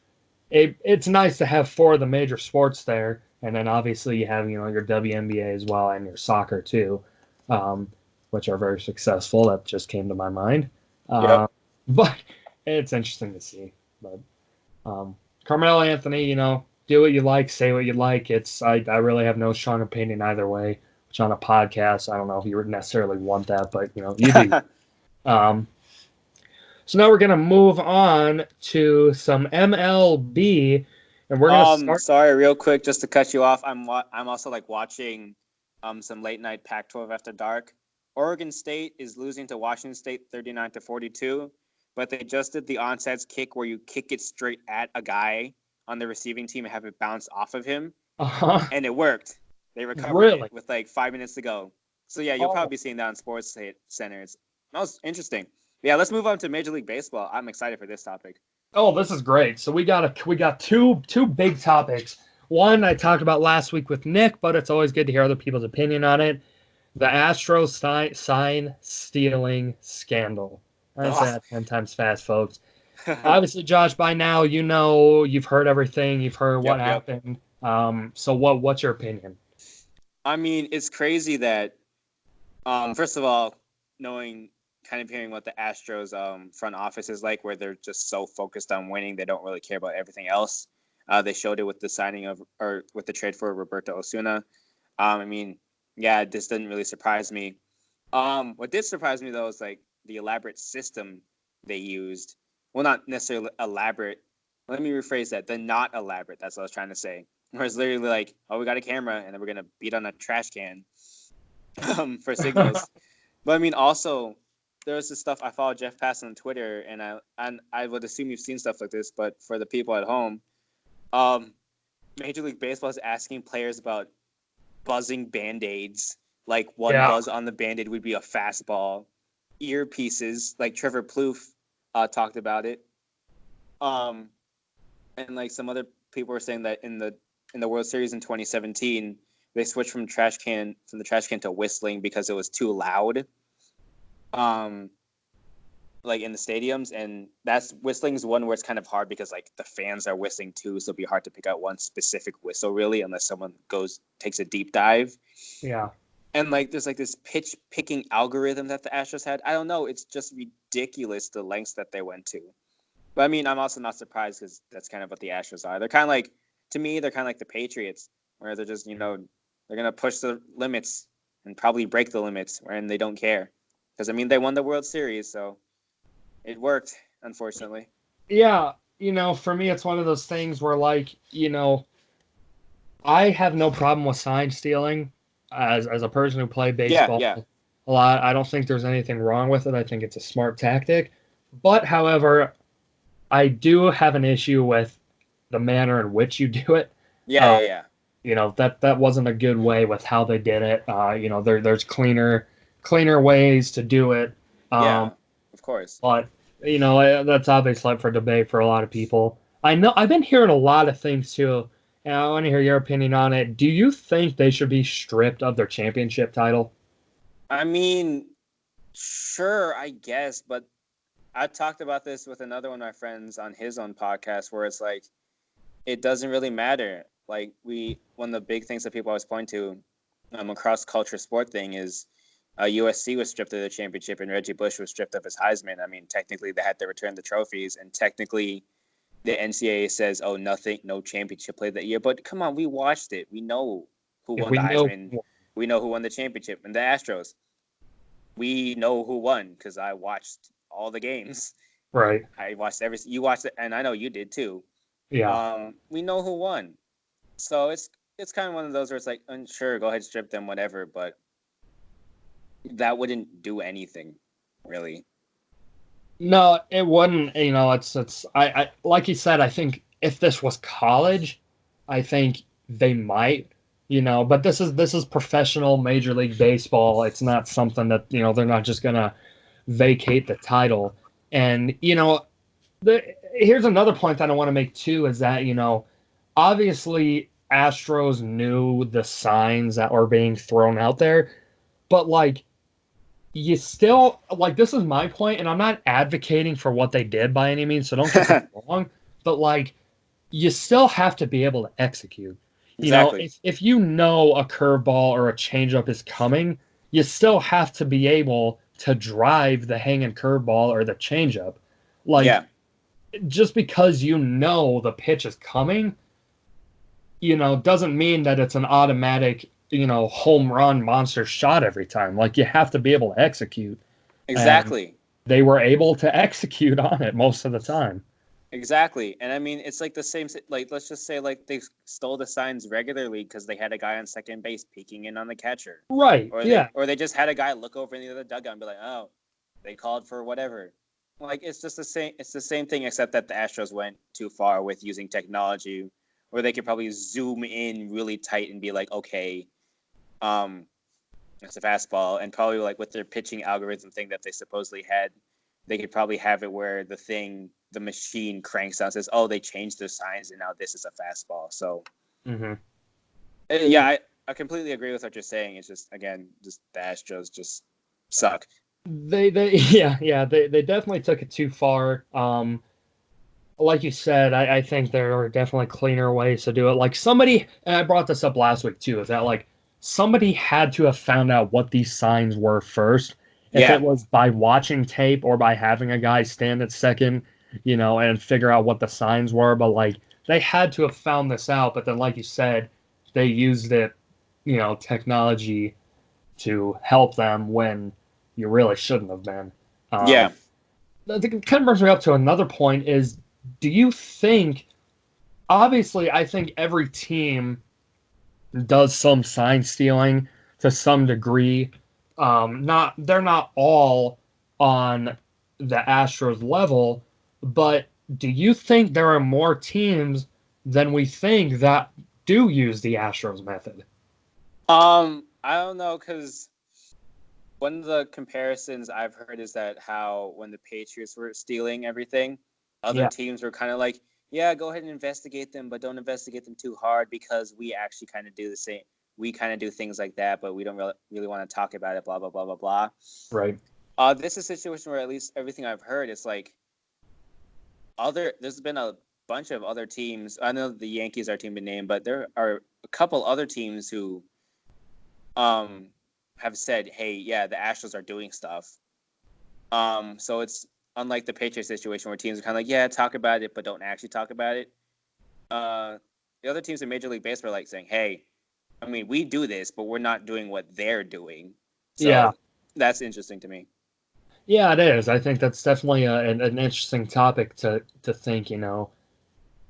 It's nice to have four of the major sports there, and then obviously you have, you know, your WNBA as well and your soccer too, um, which are very successful. That just came to my mind, Yep. but it's interesting to see. But Carmelo Anthony, you know, do what you like, say what you like. I really have no strong opinion either way. Which on a podcast, I don't know if you would necessarily want that, but you know, you do. Um, so now we're gonna move on to some MLB, and we're gonna start. Sorry, real quick, just to cut you off. I'm also like watching some late night Pac-12 after dark. Oregon State is losing to Washington State 39-42, but they just did the onside kick where you kick it straight at a guy on the receiving team and have it bounce off of him, Uh-huh. and it worked. They recovered it Really? with like 5 minutes to go. So yeah, you'll Oh, probably be seeing that on Sports Centers. That was interesting. Yeah, let's move on to Major League Baseball. I'm excited for this topic. oh, this is great. So we got two big topics. One I talked about last week with Nick, but it's always good to hear other people's opinion on it. The Astros sign stealing scandal. I say that 10 times fast, folks. Obviously, Josh, by now you know you've heard everything. You've heard what Yep, yep. happened. So what's your opinion? I mean, it's crazy that, first of all, knowing, kind of hearing what the Astros front office is like, where they're just so focused on winning, they don't really care about everything else. They showed it with the signing of, or with the trade for Roberto Osuna. I mean, yeah, this didn't really surprise me. What did surprise me though is like the elaborate system they used. Well, not necessarily elaborate. Let me rephrase that. The not elaborate. That's what I was trying to say. Where it's literally like, oh, we got a camera, and then we're gonna beat on a trash can for signals. But I mean, also there was this stuff. I follow Jeff Pass on Twitter, and I would assume you've seen stuff like this. But for the people at home, um, Major League Baseball is asking players about buzzing band-aids. Like one Yeah. buzz on the band-aid would be a fastball. Earpieces, like Trevor Plouffe talked about it. Um, and like some other people were saying that in the World Series in 2017, they switched from the trash can to whistling because it was too loud. Um, like in the stadiums, and that's whistling is one where it's kind of hard because like the fans are whistling too, so it'd be hard to pick out one specific whistle really unless someone takes a deep dive. Yeah. And like there's like this pitch picking algorithm that the Astros had. I don't know, it's just ridiculous the lengths that they went to. But I mean, I'm also not surprised because that's kind of what the Astros are. They're kind of like, to me, they're kind of like the Patriots, where they're just, they're gonna push the limits and probably break the limits, and they don't care. Because I mean, they won the World Series, so it worked, unfortunately. Yeah. For me, it's one of those things where, like, I have no problem with sign stealing as a person who played Yeah, baseball. yeah. a lot. I don't think there's anything wrong with it. I think it's a smart tactic. But however, I do have an issue with the manner in which you do it. Yeah, Uh, yeah, yeah. that wasn't a good way with how they did it. There's cleaner ways to do it. Yeah, Um, of course. but that's obviously up for debate for a lot of people. I know I've been hearing a lot of things too, and I want to hear your opinion on it. Do you think they should be stripped of their championship title? I mean, sure, I guess, but I talked about this with another one of my friends on his own podcast where it's like it doesn't really matter. Like one of the big things that people always point to, across culture sport thing is USC was stripped of the championship and Reggie Bush was stripped of his Heisman. I mean, technically they had to return the trophies, and technically the NCAA says, "Oh, nothing, no championship played that year." But come on, we watched it. We know who If won we the know, Heisman. We know who won the championship, and the Astros. We know who won because I watched all the games. right? I watched every. You watched it, and I know you did too. Yeah. We know who won, so it's kind of one of those where it's like, sure, go ahead, strip them, whatever, but that wouldn't do anything, really. No, it wouldn't. I like you said. I think if this was college, I think they might. But this is professional Major League Baseball. It's not something that they're not just gonna vacate the title. And here's another point that I want to make too is that obviously Astros knew the signs that were being thrown out there, but like you still like this is my point, and I'm not advocating for what they did by any means, so don't get me wrong, but like you still have to be able to execute. Exactly. If you know a curveball or a changeup is coming, you still have to be able to drive the hanging curveball or the changeup. Like Yeah. just because you know the pitch is coming, doesn't mean that it's an automatic, home run monster shot every time. Like you have to be able to execute. And Exactly. they were able to execute on it most of the time. Exactly. And I mean, it's like the same. Like, let's just say, like they stole the signs regularly because they had a guy on second base peeking in on the catcher, Right. Yeah. or they just had a guy look over in the other dugout and be like, oh, they called for whatever. Like it's just the same. It's the same thing, except that the Astros went too far with using technology, where they could probably zoom in really tight and be like, okay, um, it's a fastball, and probably like with their pitching algorithm thing that they supposedly had, they could probably have it where the machine cranks down and says, "Oh, they changed their signs, and now this is a fastball." So, Mm-hmm. yeah, I completely agree with what you're saying. It's just again, just the Astros just suck. They definitely took it too far. Like you said, I think there are definitely cleaner ways to do it. Like somebody, and I brought this up last week too, is that like somebody had to have found out what these signs were first. If it Yeah, was by watching tape or by having a guy stand at second, and figure out what the signs were, but like they had to have found this out. But then, like you said, they used it, technology to help them when you really shouldn't have been. yeah. I think it kind of brings me up to another point is do you think obviously I think every team does some sign stealing to some degree. They're not all on the Astros level, but do you think there are more teams than we think that do use the Astros method? I don't know because one of the comparisons I've heard is that how when the Patriots were stealing everything, other Yeah. teams were kind of like, yeah, go ahead and investigate them, but don't investigate them too hard because we actually kind of do the same. We kind of do things like that, but we don't really want to talk about it, blah, blah, blah, blah, blah. Right. This is a situation where at least everything I've heard is like there's been a bunch of other teams. I know the Yankees are a team to name, but there are a couple other teams who um have said, hey, yeah, the Astros are doing stuff. So it's unlike the Patriots situation where teams are kind of like, yeah, talk about it, but don't actually talk about it. The other teams in Major League Baseball are like saying, hey, I mean, we do this, but we're not doing what they're doing. Yeah. So that's interesting to me. Yeah, it is. I think that's definitely an interesting topic to think,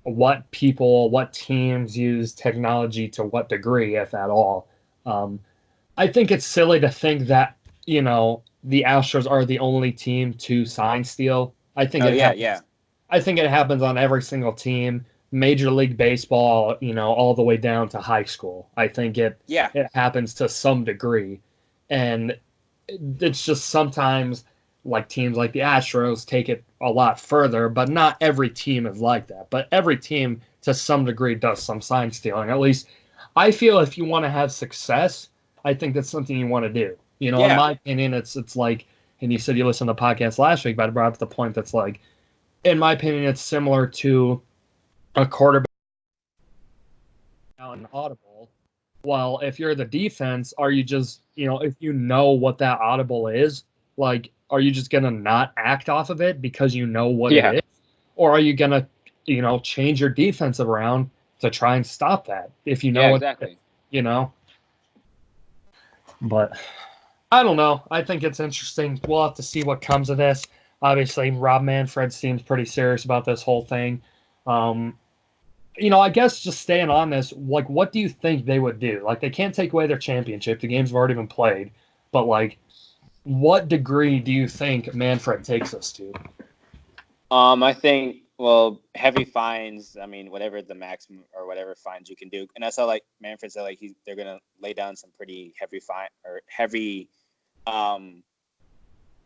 what teams use technology to what degree, if at all. I think it's silly to think that the Astros are the only team to sign steal. I think Oh it yeah, happens. yeah, I think it happens on every single team, Major League Baseball, all the way down to high school. I think it yeah, it happens to some degree, and it's just sometimes like teams like the Astros take it a lot further, but not every team is like that. But every team to some degree does some sign stealing. At least I feel if you want to have success, I think that's something you want to do. In yeah, my opinion, it's like, and you said you listened to the podcast last week, but I brought up the point that's like, in my opinion, it's similar to a quarterback out an audible. Well, if you're the defense, are you just, if you know what that audible is, like, are you just gonna not act off of it because you know what it yeah, is? Or are you gonna, change your defense around to try and stop that if you know yeah, what it is, exactly. you know? But I don't know. I think it's interesting. We'll have to see what comes of this. Obviously, Rob Manfred seems pretty serious about this whole thing. Um, I guess just staying on this, like, what do you think they would do? Like, they can't take away their championship. The games have already been played. But, like, what degree do you think Manfred takes us to? I think heavy fines. I mean, whatever the maximum or whatever fines you can do, and that's how like Manfred said like they're gonna lay down some pretty heavy fine or heavy um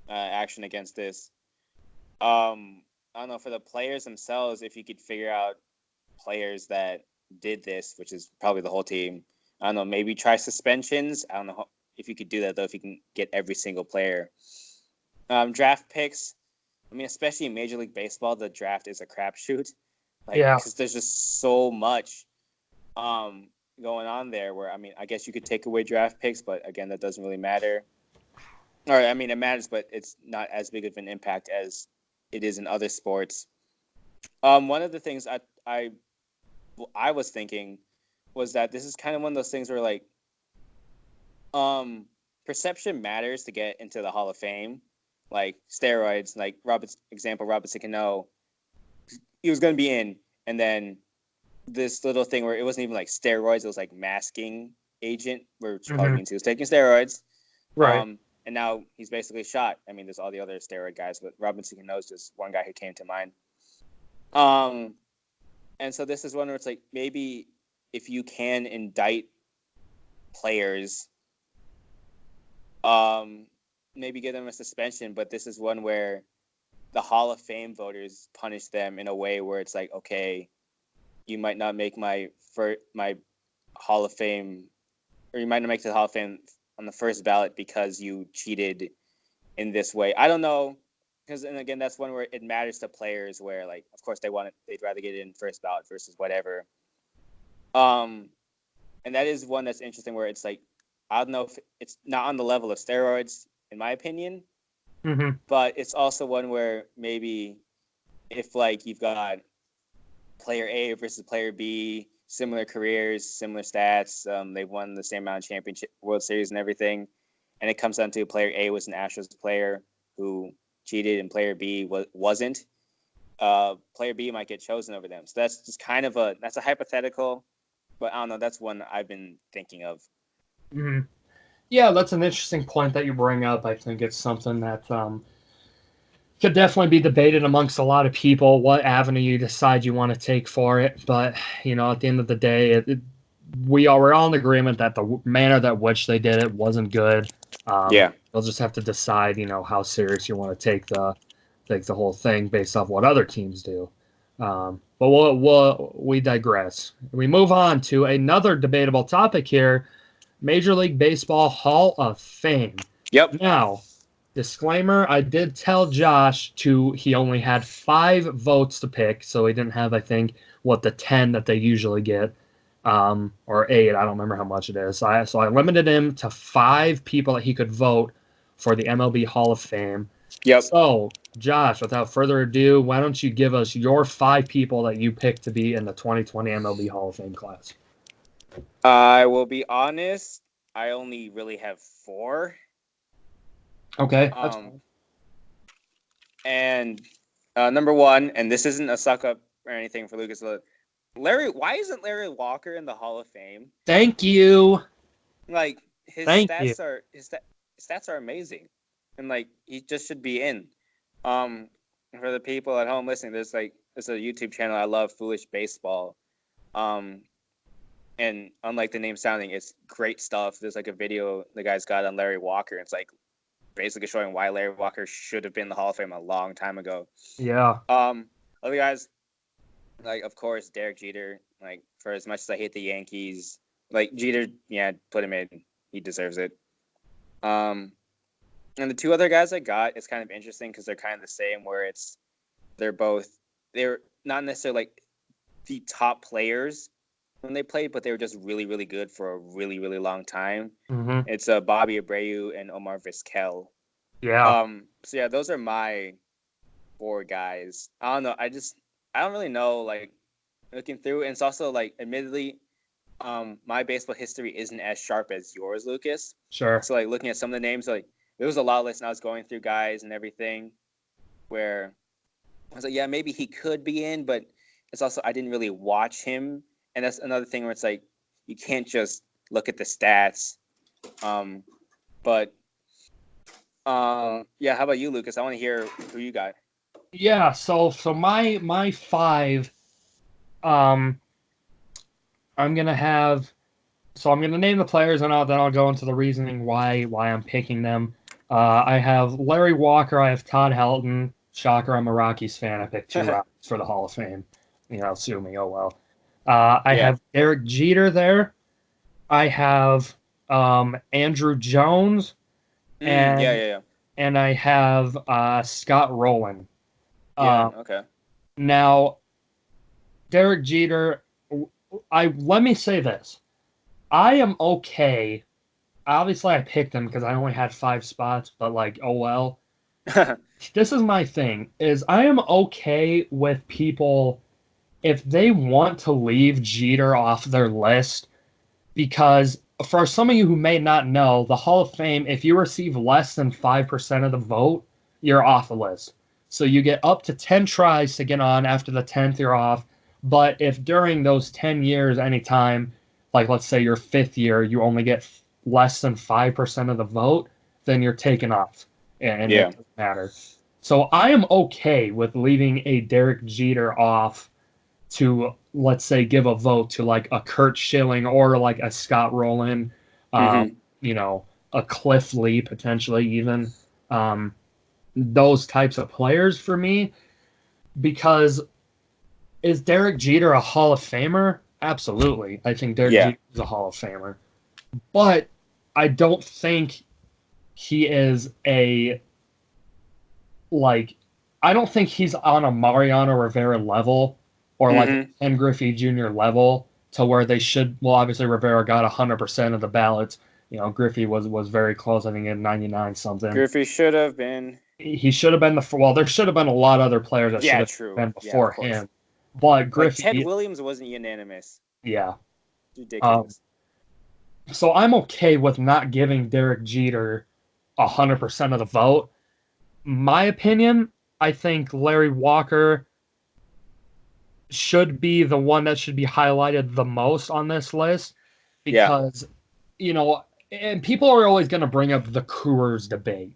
action against this. I don't know for the players themselves if you could figure out players that did this, which is probably the whole team. I don't know, maybe try suspensions. I don't know if you could do that though. If you can get every single player, draft picks. I mean, especially in Major League Baseball, the draft is a crapshoot. Like, Yeah. because there's just so much going on there. Where I mean, I guess you could take away draft picks, but again, that doesn't really matter. Or I mean, it matters, but it's not as big of an impact as it is in other sports. One of the things I was thinking was that this is kind of one of those things where like perception matters to get into the Hall of Fame. Like steroids, like Robinson Cano, he was going to be in, and then this little thing where it wasn't even like steroids, it was like masking agent, which probably Hmm. means he was taking steroids. Right. And now he's basically shot. I mean, there's all the other steroid guys, but Robinson Cano is just one guy who came to mind. Um, and so this is one where it's like maybe if you can indict players, maybe give them a suspension, but this is one where the Hall of Fame voters punish them in a way where it's like, okay, you might not make my Hall of Fame, or you might not make the Hall of Fame on the first ballot because you cheated in this way. I don't know, because and again, that's one where it matters to players. Where like, of course, they'd rather get it in first ballot versus whatever. And that is one that's interesting. Where it's like, I don't know if it's not on the level of steroids, in my opinion, Hmm. but it's also one where maybe if like you've got player A versus player B, similar careers, similar stats, they've won the same amount of championship World Series and everything, and it comes down to player A was an Astros player who cheated and player B wasn't. Player B might get chosen over them. So that's just kind of that's a hypothetical, but I don't know. That's one I've been thinking of. Hmm. Yeah, that's an interesting point that you bring up. I think it's something that could definitely be debated amongst a lot of people what avenue you decide you want to take for it. But at the end of the day, we're all in agreement that the manner that which they did it wasn't good. Yeah. You'll just have to decide, how serious you want to take the whole thing based off what other teams do. But we digress. We move on to another debatable topic here: Major League Baseball Hall of Fame. Yep. Now, disclaimer, I did tell Josh he only had 5 votes to pick, so he didn't have, I think, the 10 that they usually get, or 8, I don't remember how much it is. So I limited him to 5 people that he could vote for the MLB Hall of Fame. Yep. So, Josh, without further ado, why don't you give us your 5 people that you picked to be in the 2020 MLB Hall of Fame class? I will be honest. I only really have 4. Okay, that's Um, fine. and number 1, and this isn't a suck up or anything for Lucas. Larry, why isn't Larry Walker in the Hall of Fame? Thank you. Like Thank you. his stats are amazing, and like he just should be in. For the people at home listening, there's a YouTube channel I love, Foolish Baseball. And unlike the name sounding, it's great stuff. There's like a video the guy's got on Larry Walker. It's like basically showing why Larry Walker should have been in the Hall of Fame a long time ago. Yeah. Other guys, like of course Derek Jeter. Like for as much as I hate the Yankees, like Jeter, yeah, put him in. He deserves it. And the two other guys I got, it's kind of interesting because they're kind of the same. Where they're not necessarily like the top players when they played, but they were just really, really good for a really, really long time. Mm-hmm. It's Bobby Abreu and Omar Vizquel. Yeah. So yeah, those are my four guys. I don't know. I don't really know. Like looking through, and it's also like, admittedly, my baseball history isn't as sharp as yours, Lucas. Sure. So like looking at some of the names, like there was a lot list, and I was going through guys and everything, where I was like, yeah, maybe he could be in, but it's also I didn't really watch him. And that's another thing where it's like you can't just look at the stats. Yeah, how about you, Lucas? I want to hear who you got. Yeah, so my five, I'm gonna name the players, and then I'll go into the reasoning why I'm picking them. I have Larry Walker, I have Todd Helton. Shocker, I'm a Rockies fan. I picked two Rockies for the Hall of Fame. Sue me, oh well. I have Derek Jeter there. I have Andrew Jones, and I have Scott Rowland. Okay. Now, Derek Jeter, let me say this. I am okay. Obviously, I picked him because I only had 5 spots, but like, oh well. This is my thing, is I am okay with people if they want to leave Jeter off their list, because for some of you who may not know, the Hall of Fame, if you receive less than 5% of the vote, you're off the list. So you get up to 10 tries to get on. After the 10th, you're off. But if during those 10 years, anytime, like let's say your 5th year, you only get less than 5% of the vote, then you're taken off. And it doesn't matter. So I am okay with leaving a Derek Jeter off to, let's say, give a vote to like a Curt Schilling or like a Scott Rowland, a Cliff Lee, potentially even. Those types of players for me, because is Derek Jeter a Hall of Famer? Absolutely. I think Derek Jeter is a Hall of Famer. But I don't think he is I don't think he's on a Mariano Rivera level or like a Ken Griffey Jr. level to where they should. Well, obviously Rivera got 100% of the ballots. Griffey was very close. I think in 99 something. Griffey should have been. He should have been there should have been a lot of other players that should have been before him. But Griffey, Ted Williams wasn't unanimous. Yeah. Ridiculous. So I'm okay with not giving Derek Jeter 100% of the vote. My opinion, I think Larry Walker should be the one that should be highlighted the most on this list, because, and people are always going to bring up the Coors debate,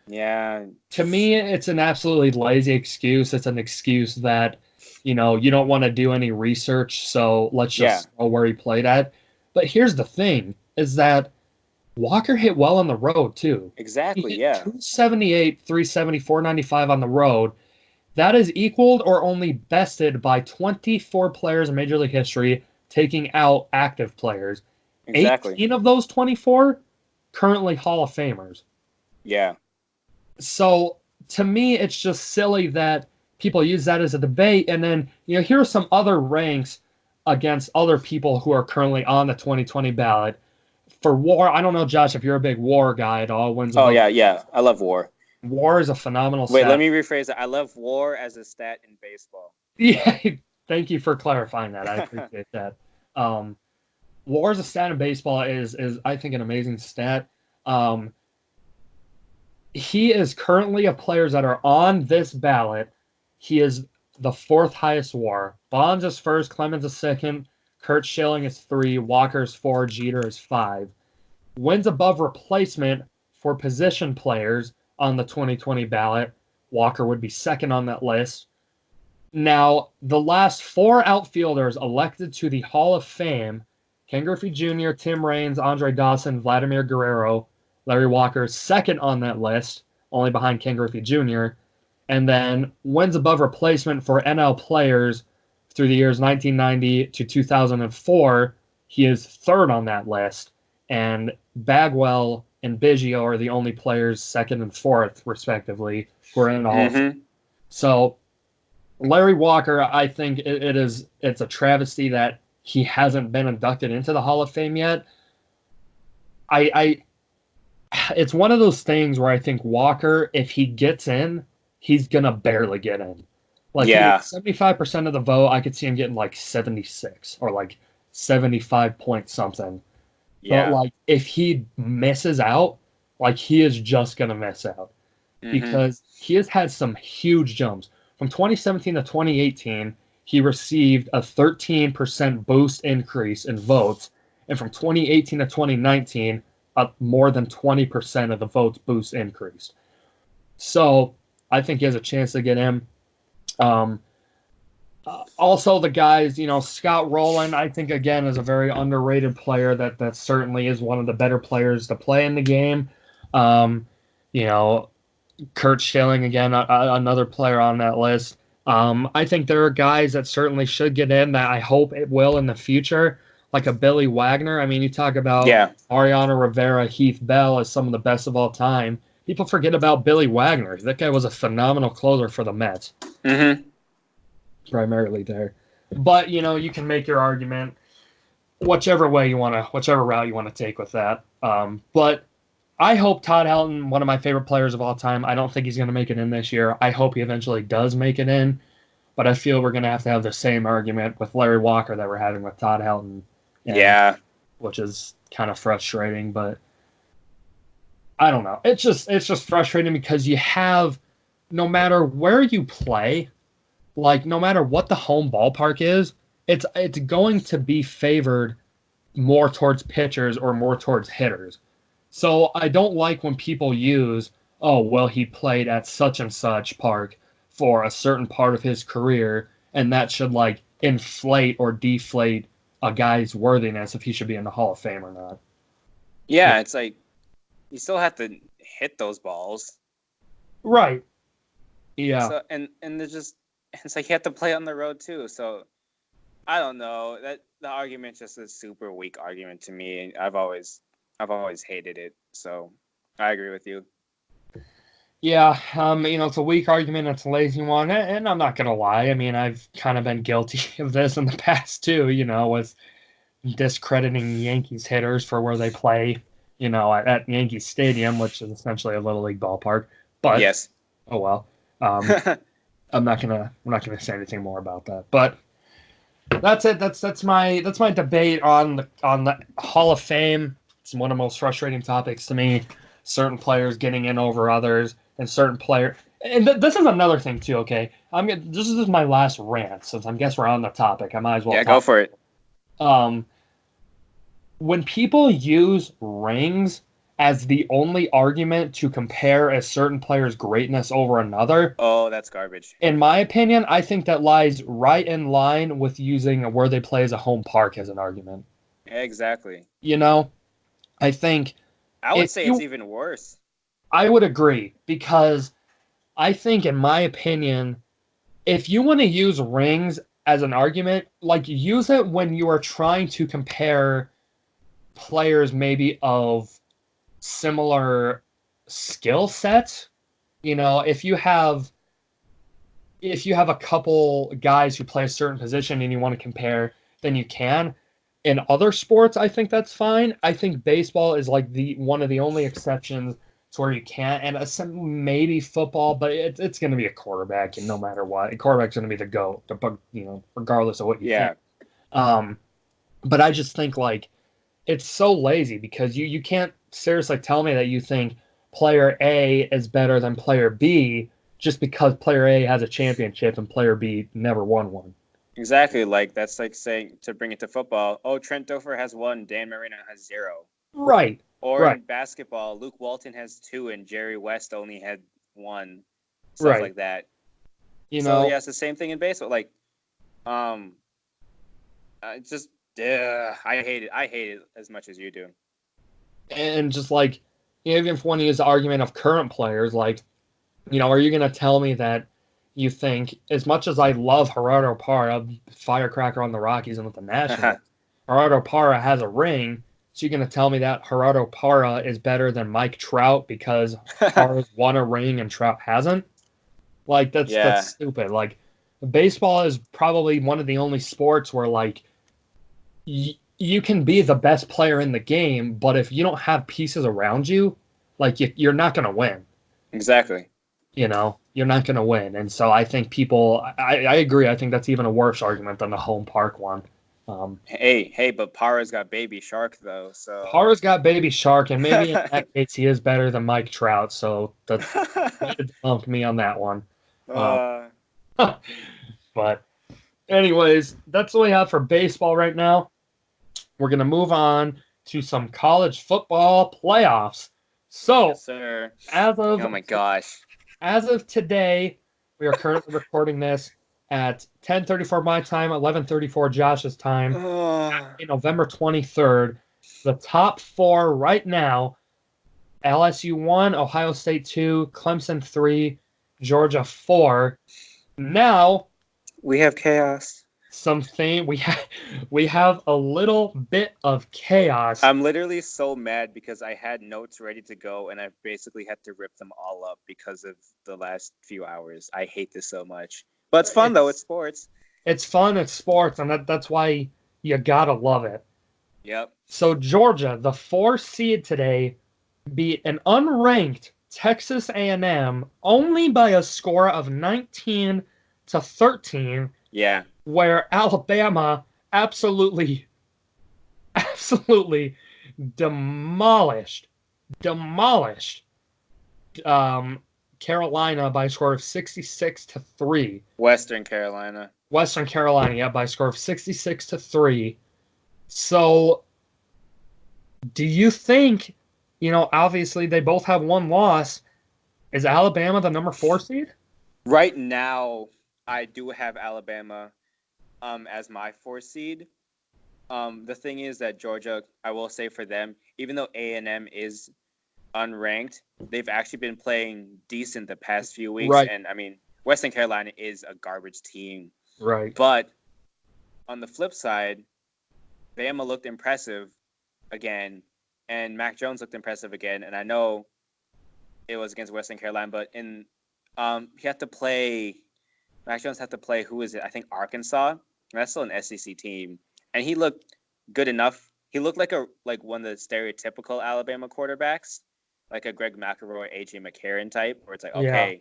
Yeah. To me, it's an absolutely lazy excuse. It's an excuse that, you don't want to do any research, so let's just know where he played at. But here's the thing, is that Walker hit well on the road, too. Exactly, he hit 278, 370, 495 on the road. That is equaled or only bested by 24 players in Major League history, taking out active players. Exactly. 18 of those 24 currently Hall of Famers. Yeah. So to me, it's just silly that people use that as a debate. And then, here are some other ranks against other people who are currently on the 2020 ballot. For WAR, I don't know, Josh, if you're a big WAR guy at all. Yeah. I love WAR. WAR is a phenomenal stat. Wait, let me rephrase that. I love WAR as a stat in baseball. Yeah, thank you for clarifying that. I appreciate that. WAR as a stat in baseball is I think, an amazing stat. He is currently, of players that are on this ballot, he is the 4th highest WAR. Bonds is 1st, Clemens is 2nd, Curt Schilling is 3, Walker is 4, Jeter is 5. Wins above replacement, for position players on the 2020 ballot, Walker would be second on that list. Now, the last 4 outfielders elected to the Hall of Fame, Ken Griffey Jr., Tim Raines, Andre Dawson, Vladimir Guerrero, Larry Walker is second on that list, only behind Ken Griffey Jr. And then wins above replacement for NL players through the years 1990 to 2004, he is third on that list. And Bagwell and Biggio are the only players second and fourth, respectively, who are in the Hall of Fame. So Larry Walker, I think it's a travesty that he hasn't been inducted into the Hall of Fame yet. It's one of those things where I think Walker, if he gets in, he's gonna barely get in. Like, Yeah. 75% of the vote, I could see him getting like 76 or like 75 point something. Yeah. But like, if he misses out, like he is just gonna miss out because he has had some huge jumps. From 2017 to 2018, he received a 13% boost increase in votes, and from 2018 to 2019, more than 20% of the votes boost increased. So I think he has a chance to get in. Also, the guys, Scott Rowland, I think, again, is a very underrated player that certainly is one of the better players to play in the game. Kurt Schilling, again, another player on that list. I think there are guys that certainly should get in that I hope it will in the future, like a Billy Wagner. I mean, you talk about Mariano Rivera, Heath Bell as some of the best of all time. People forget about Billy Wagner. That guy was a phenomenal closer for the Mets. Primarily there. But, you can make your argument whichever route you want to take with that. But I hope Todd Helton, one of my favorite players of all time, I don't think he's going to make it in this year. I hope he eventually does make it in. But I feel we're going to have the same argument with Larry Walker that we're having with Todd Helton. Which is kind of frustrating, but I don't know. It's just frustrating because you have, no matter where you play, like no matter what the home ballpark is, it's going to be favored more towards pitchers or more towards hitters. So I don't like when people use, oh, well, he played at such and such park for a certain part of his career, and that should like inflate or deflate a guy's worthiness if he should be in the Hall of Fame or not. Yeah, it's like you still have to hit those balls. Right. Yeah. So, and it's like you have to play on the road too. So I don't know. That the argument's just a super weak argument to me, and I've always hated it. So I agree with you. Yeah, it's a weak argument. It's a lazy one, and I'm not gonna lie. I mean, I've kind of been guilty of this in the past too. With discrediting Yankees hitters for where they play. At Yankee Stadium, which is essentially a little league ballpark. But yes. Oh well. We're not gonna say anything more about that. But that's it. That's my debate on the Hall of Fame. It's one of the most frustrating topics to me. Certain players getting in over others, and certain player. And this is another thing too. Okay, this is my last rant since I guess we're on the topic. I might as well. Yeah, go for it. When people use rings as the only argument to compare a certain player's greatness over another. Oh, that's garbage. In my opinion, I think that lies right in line with using where they play as a home park as an argument. Exactly. I think... I would say it's even worse. I would agree, because I think, in my opinion, if you want to use rings as an argument, like, use it when you are trying to compare players maybe of similar skill sets. If you have a couple guys who play a certain position and you want to compare, then you can. In other sports, I think that's fine. I think baseball is like one of the only exceptions to where you can't, and maybe football, but it's going to be a quarterback, and no matter what, a quarterback's going to be the GOAT, regardless of what you think. But I just think like it's so lazy because you can't seriously tell me that you think player A is better than player B just because player A has a championship and player B never won one. Exactly. Like, that's like saying, to bring it to football, oh, Trent Dilfer has 1, Dan Marino has 0. Right. Or Right. in basketball, Luke Walton has 2 and Jerry West only had 1. Stuff Right. like that. You So know, yeah, it's the same thing in baseball. Like, um, it's just I hate it. I hate it as much as you do. and just like, even if one use the argument of current players, like, are you going to tell me that you think, as much as I love Gerardo Parra, firecracker on the Rockies and with the Nationals, Gerardo Parra has a ring, so you're going to tell me that Gerardo Parra is better than Mike Trout because Parra's won a ring and Trout hasn't? Like, that's Yeah, stupid. Like, baseball is probably one of the only sports where, like, you can be the best player in the game, but if you don't have pieces around you, like, you're not going to win. exactly. You're not going to win. And so I think I agree. I think that's even a worse argument than the home park one. Hey, but Para's got Baby Shark though, so. Parra's got Baby Shark, and maybe in that case he is better than Mike Trout. So that's way to debunk me on that one. Um, uh, but anyways, that's what we have for baseball right now. We're going to move on to some college football playoffs. So, yes, sir. as Oh of my gosh. as of today, we are currently recording this at 10:34 my time, 11:34 Josh's time, November 23rd. The top 4 right now: LSU 1, Ohio State 2, Clemson 3, Georgia 4. Now, We have chaos. something we have a little bit of chaos. I'm literally so mad because I had notes ready to go and I basically had to rip them all up because of the last few hours. I hate this so much. But it's fun though, it's sports. It's fun, it's sports, and that's why you gotta love it. Yep. So Georgia, the 4 seed today, beat an unranked Texas A&M only by a score of 19-13, Yeah. where Alabama absolutely, absolutely demolished um, Carolina by a score of 66-3. Western Carolina. Western Carolina, yeah, by a score of 66-3. So, do you think, obviously they both have one loss. Is Alabama the number 4 seed? Right now, I do have Alabama as my 4 seed. The thing is that Georgia, I will say for them, even though A&M is unranked, they've actually been playing decent the past few weeks. Right. And I mean, Western Carolina is a garbage team. Right. But on the flip side, Bama looked impressive again, and Mac Jones looked impressive again. And I know it was against Western Carolina, but he had to play. Mac Jones had to play. Who is it? I think Arkansas. That's still an SEC team, and he looked good enough. He looked like one of the stereotypical Alabama quarterbacks, like a Greg McElroy, AJ McCarron type, where it's like, Yeah. okay,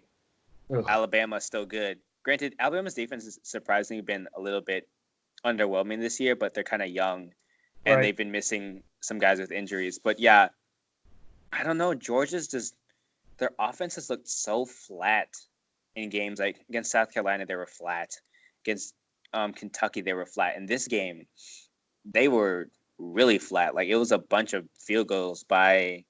Alabama's still good. Granted, Alabama's defense has surprisingly been a little bit underwhelming this year, but they're kind of young, and Right. they've been missing some guys with injuries. But yeah, I don't know. Georgia's just their offense has looked so flat in games. Like against South Carolina, they were flat. Against Kentucky, they were flat. In this game, they were really flat. Like it was a bunch of field goals by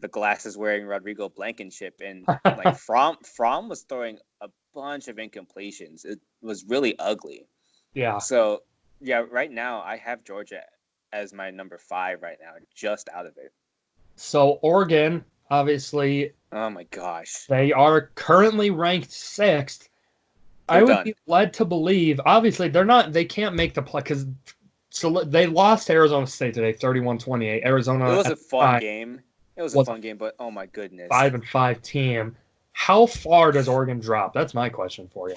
the glasses wearing Rodrigo Blankenship, and like Fromm was throwing a bunch of incompletions. It was really ugly. Yeah. So yeah, right now I have Georgia as my number 5 right now, just out of it. So Oregon, obviously, Oh my gosh, they are currently ranked 6th. I they're would done. be led to believe, obviously, they can't make the play because they lost to Arizona State today, 31-28. Arizona It was at a the fun time game. It was a was a fun game, but oh my goodness. 5-5 team. How far does Oregon drop? That's my question for you.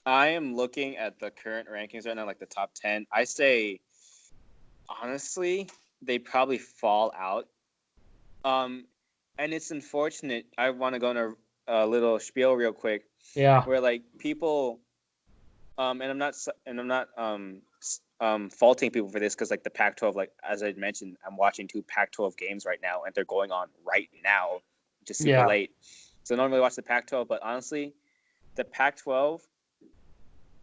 I am looking at the current rankings right now, like the top 10. I say, honestly, they probably fall out. And it's unfortunate. I want to go on a little spiel real quick, Yeah. where like people, and I'm not faulting people for this because like the Pac-12, like as I mentioned, I'm watching 2 Pac-12 games right now, and they're going on right now, just super Yeah. late. So I don't really watch the Pac-12, but honestly, the Pac-12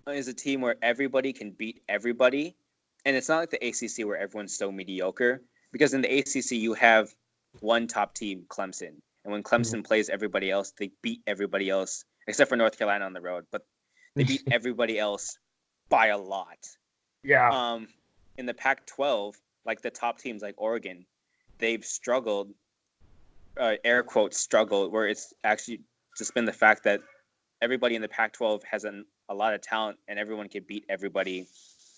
is a team where everybody can beat everybody, and it's not like the ACC where everyone's so mediocre, because in the ACC you have one top team, Clemson, and when Clemson plays everybody else, they beat everybody else except for North Carolina on the road, but they beat everybody else by a lot. Yeah. In the Pac-12, like the top teams like Oregon, they've struggled, air quotes struggled, where it's actually just been the fact that everybody in the Pac-12 has a lot of talent and everyone can beat everybody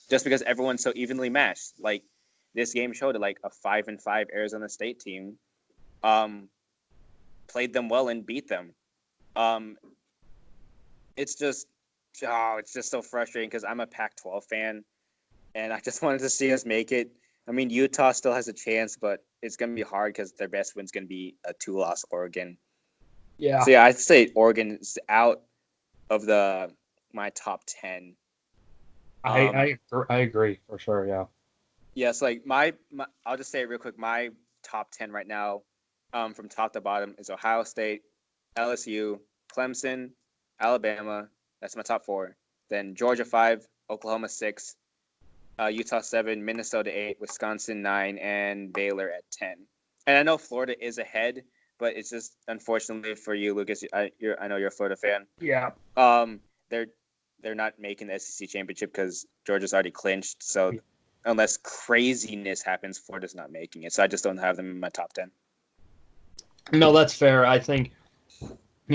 just because everyone's so evenly matched. Like this game showed it, like a 5-5 Arizona State team played them well and beat them. It's just so frustrating because I'm a Pac-12 fan and I just wanted to see us make it. I mean, Utah still has a chance, but it's going to be hard because their best win's going to be a 2-loss Oregon. Yeah. So, yeah, I'd say Oregon is out of my top 10. I agree for sure, yeah. Yes, like my I'll just say it real quick. My top 10 right now, from top to bottom, is Ohio State, LSU, Clemson, Alabama. That's my top 4. Then Georgia 5, Oklahoma 6, Utah 7, Minnesota 8, Wisconsin 9, and Baylor at 10. And I know Florida is ahead, but it's just unfortunately for you, Lucas. I know you're a Florida fan. Yeah. They're not making the SEC championship because Georgia's already clinched. So unless craziness happens, Florida's not making it. So I just don't have them in my top 10. No, that's fair. I think,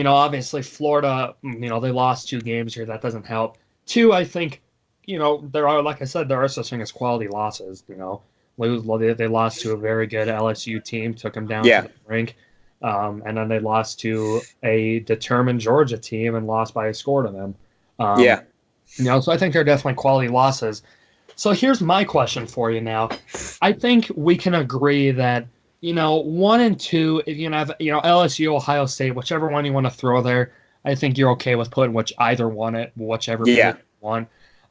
obviously Florida, they lost 2 games here. That doesn't help. 2, I think, there are, like I said, there are such things as quality losses. They lost to a very good LSU team, took them down to the brink. And then they lost to a determined Georgia team and lost by a score to them. So I think they're definitely quality losses. So here's my question for you now. I think we can agree that, 1 and 2, if you have, LSU, Ohio State, whichever one you want to throw there, I think you're okay with putting whichever one.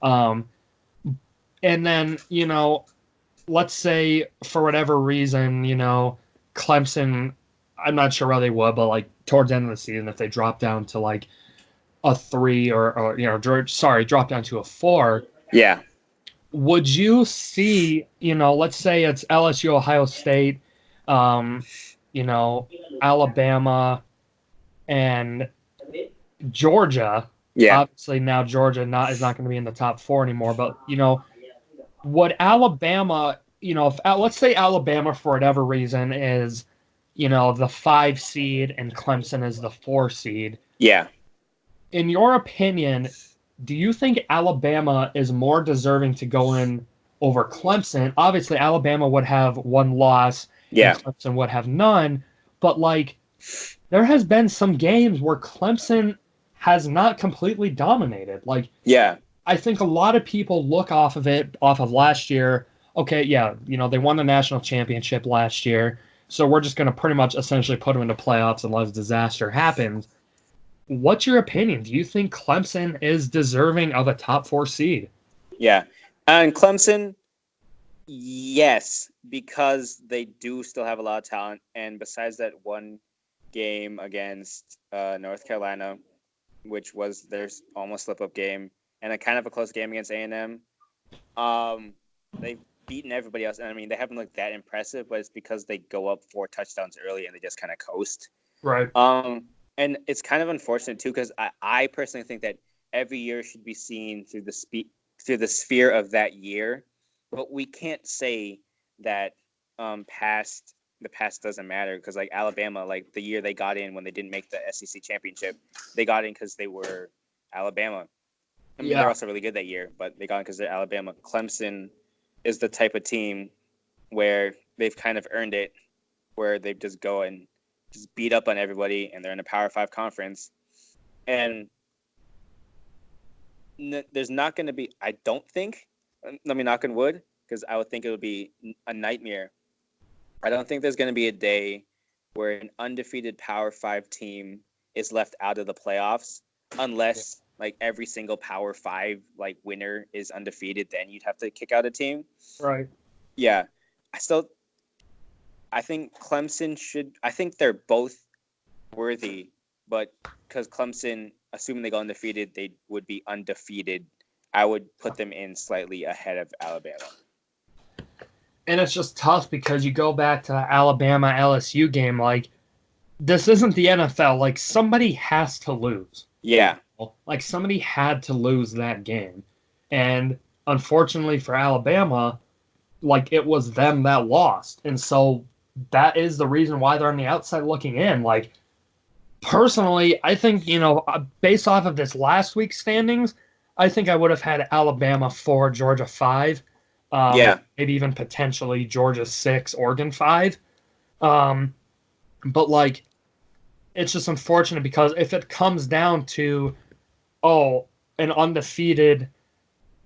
And then, let's say for whatever reason, Clemson, I'm not sure how they would, but like towards the end of the season, if they drop down to like a 3 or drop down to a 4. Yeah. Would you see, let's say it's LSU, Ohio State, Alabama, and Georgia. Yeah. Obviously now Georgia is not going to be in the top 4 anymore, but would Alabama, if let's say Alabama for whatever reason is, the 5 seed and Clemson is the 4 seed. Yeah. In your opinion, do you think Alabama is more deserving to go in over Clemson? Obviously, Alabama would have 1 loss, and Clemson would have none. But there has been some games where Clemson has not completely dominated. I think a lot of people look off of last year. Okay, yeah, they won the national championship last year, so we're just going to pretty much essentially put them into playoffs unless disaster happens. What's your opinion? Do you think Clemson is deserving of a top 4 seed? Yeah. And Clemson, yes, because they do still have a lot of talent. And besides that one game against North Carolina, which was their almost slip-up game, and a kind of a close game against A&M, they've beaten everybody else. And I mean, they haven't looked that impressive, but it's because they go up 4 touchdowns early and they just kind of coast. Right. And it's kind of unfortunate too, because I personally think that every year should be seen through the sphere of that year, but we can't say that the past doesn't matter, because like Alabama, like the year they got in when they didn't make the SEC championship, they got in because they were Alabama. I mean, they're also really good that year, but they got in because they're Alabama. Clemson is the type of team where they've kind of earned it, where they just go and just beat up on everybody, and they're in a Power 5 conference. And there's not going to be, I don't think, let me knock on wood, because I would think it would be a nightmare. I don't think there's going to be a day where an undefeated Power 5 team is left out of the playoffs, unless like every single Power 5 like winner is undefeated. Then you'd have to kick out a team. Right. Yeah. I think Clemson should. I think they're both worthy, but because Clemson, assuming they go undefeated, they would be undefeated. I would put them in slightly ahead of Alabama. And it's just tough because you go back to the Alabama LSU game. Like, this isn't the NFL. Like, somebody has to lose. Yeah. Like, somebody had to lose that game. And unfortunately for Alabama, like, it was them that lost. And so that is the reason why they're on the outside looking in. Like, personally, I think, based off of this last week's standings, I think I would have had Alabama 4, Georgia 5, Yeah. maybe even potentially Georgia 6, Oregon 5. Um, but, like, it's just unfortunate because if it comes down to, oh, an undefeated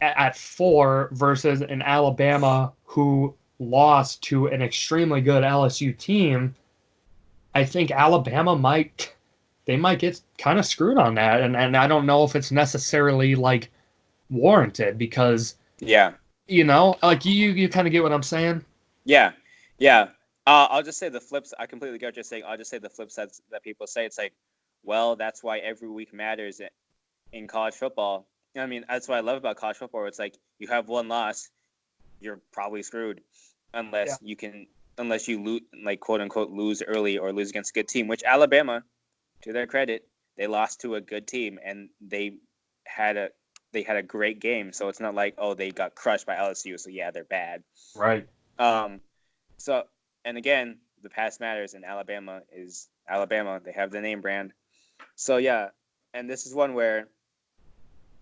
at 4 versus an Alabama who lost to an extremely good LSU team, I think Alabama might get kind of screwed on that, and I don't know if it's necessarily like warranted because Yeah. like you kind of get what I'm saying. Yeah. Yeah. I'll just say the flips. I completely get what you're saying. I'll just say the flip sides that people say. It's like, well, that's why every week matters in college football. I mean, that's what I love about college football. It's like you have one loss, you're probably screwed Yeah. unless you lose, like quote unquote, lose early or lose against a good team. Which Alabama, to their credit, they lost to a good team and had a great game. So it's not like, oh, they got crushed by LSU, so yeah, they're bad. Right. Um, so, and again, the past matters, and Alabama is Alabama. They have the name brand. So yeah, and this is one where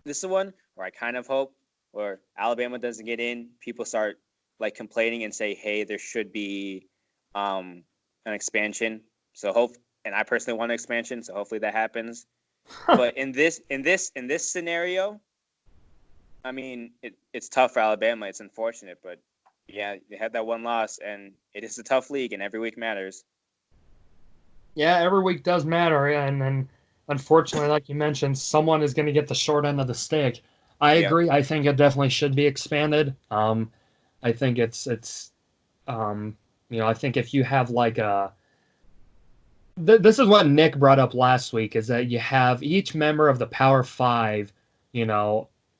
I kind of hope where Alabama doesn't get in, people start like complaining and say, hey, there should be an expansion. So and I personally want an expansion, so hopefully that happens. But in this scenario, I mean, it's tough for Alabama. It's unfortunate, but yeah, they had that one loss, and it is a tough league, and every week matters. Yeah, every week does matter, and then unfortunately, like you mentioned, someone is going to get the short end of the stick. I Yep. agree. I think it definitely should be expanded. I think it's I think if you have like this is what Nick brought up last week is that you have each member of the Power Five,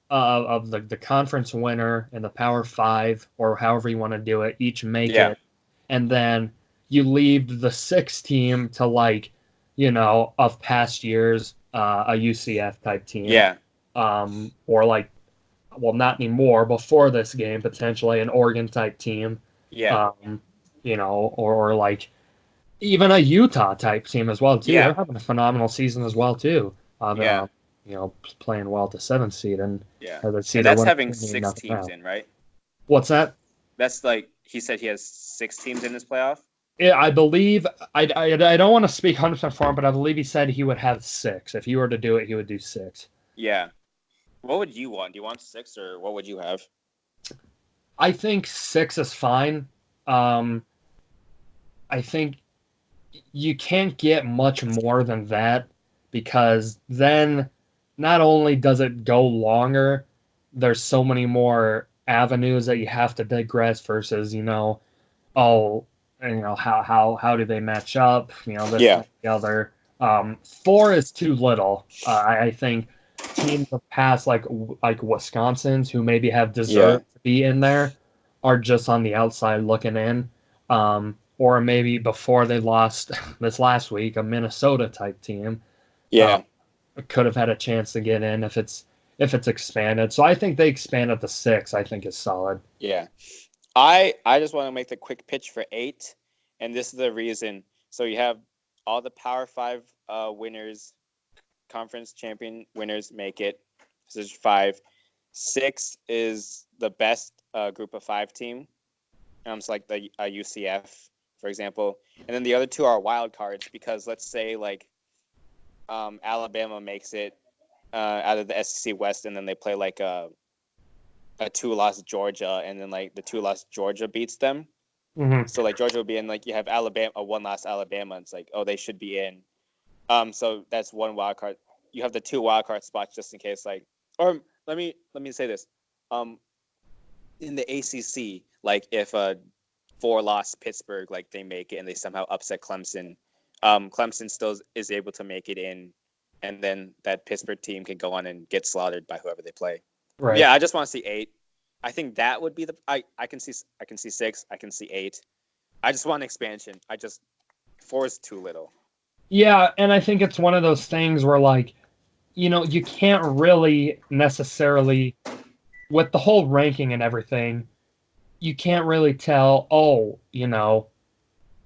of the conference winner and the Power Five, or however you want to do it, each make Yeah. it, and then you leave the sixth team to like, of past years, a UCF type team, Yeah. or like, well, not anymore. Before this game, potentially an Oregon type team, Yeah. um, or like even a Utah type team as well too. They're Yeah. having a phenomenal season as well too. Yeah. Playing well at the seventh seed, and Yeah. as I see And they're that's winning having 28 six nothing teams now. in, right? What's that? That's like he said he has 6 teams in his playoff. Yeah, I believe I don't want to speak 100% for him, but I believe he said he would have six. If he were to do it, he would do six. Yeah. What would you want? Do you want 6 or what would you have? I think six is fine. Um, I think you can't get much more than that because then not only does it go longer, there's so many more avenues that you have to digress versus, oh, how do they match up? This, Yeah. that, the other. Four is too little. I think teams of past like Wisconsin's who maybe have Yeah. deserved to be in there are just on the outside looking in. Or maybe before they lost this last week, a Minnesota type team uh, Yeah. could have had a chance to get in if it's expanded. So I think they expanded to six. I think is solid. Yeah. I just want to make the quick pitch for 8, and this is the reason. So you have all the Power 5 winners, conference champion winners make it. This is 5. 6 is the best group of 5 team. So like the UCF, for example, and then the other 2 are wild cards because let's say like Alabama makes it out of the SEC West, and then they play like a 2-loss Georgia, and then like the 2-loss Georgia beats them. Mm-hmm. So like Georgia will be in, like you have Alabama, a 1-loss Alabama. It's like, oh, they should be in. So that's one wild card. You have the 2 wild card spots just in case, like, or let me say this. In the ACC, like if a 4-loss Pittsburgh, like they make it and they somehow upset Clemson, Clemson still is able to make it in, and then that Pittsburgh team can go on and get slaughtered by whoever they play. Right. Yeah, I just want to see 8. I think that would be I can see 6. I can see 8. I just want expansion. 4 is too little. Yeah, and I think it's one of those things where, like, you can't really necessarily, with the whole ranking and everything, you can't really tell,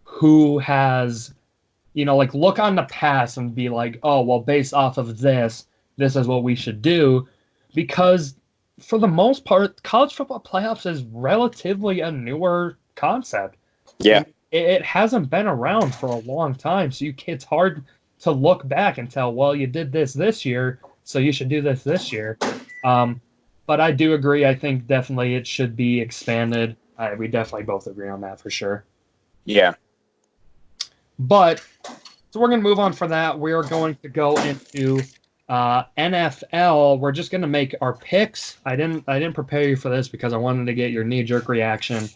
who has, like, look on the past and be like, oh, well, based off of this is what we should do. Because for the most part, college football playoffs is relatively a newer concept. Yeah. It hasn't been around for a long time, so it's hard to look back and tell, well, you did this year, so you should do this year. But I do agree. I think definitely it should be expanded. We definitely both agree on that for sure. Yeah. But so we're going to move on for that. We are going to go into NFL. We're just going to make our picks. I didn't prepare you for this because I wanted to get your knee-jerk reaction.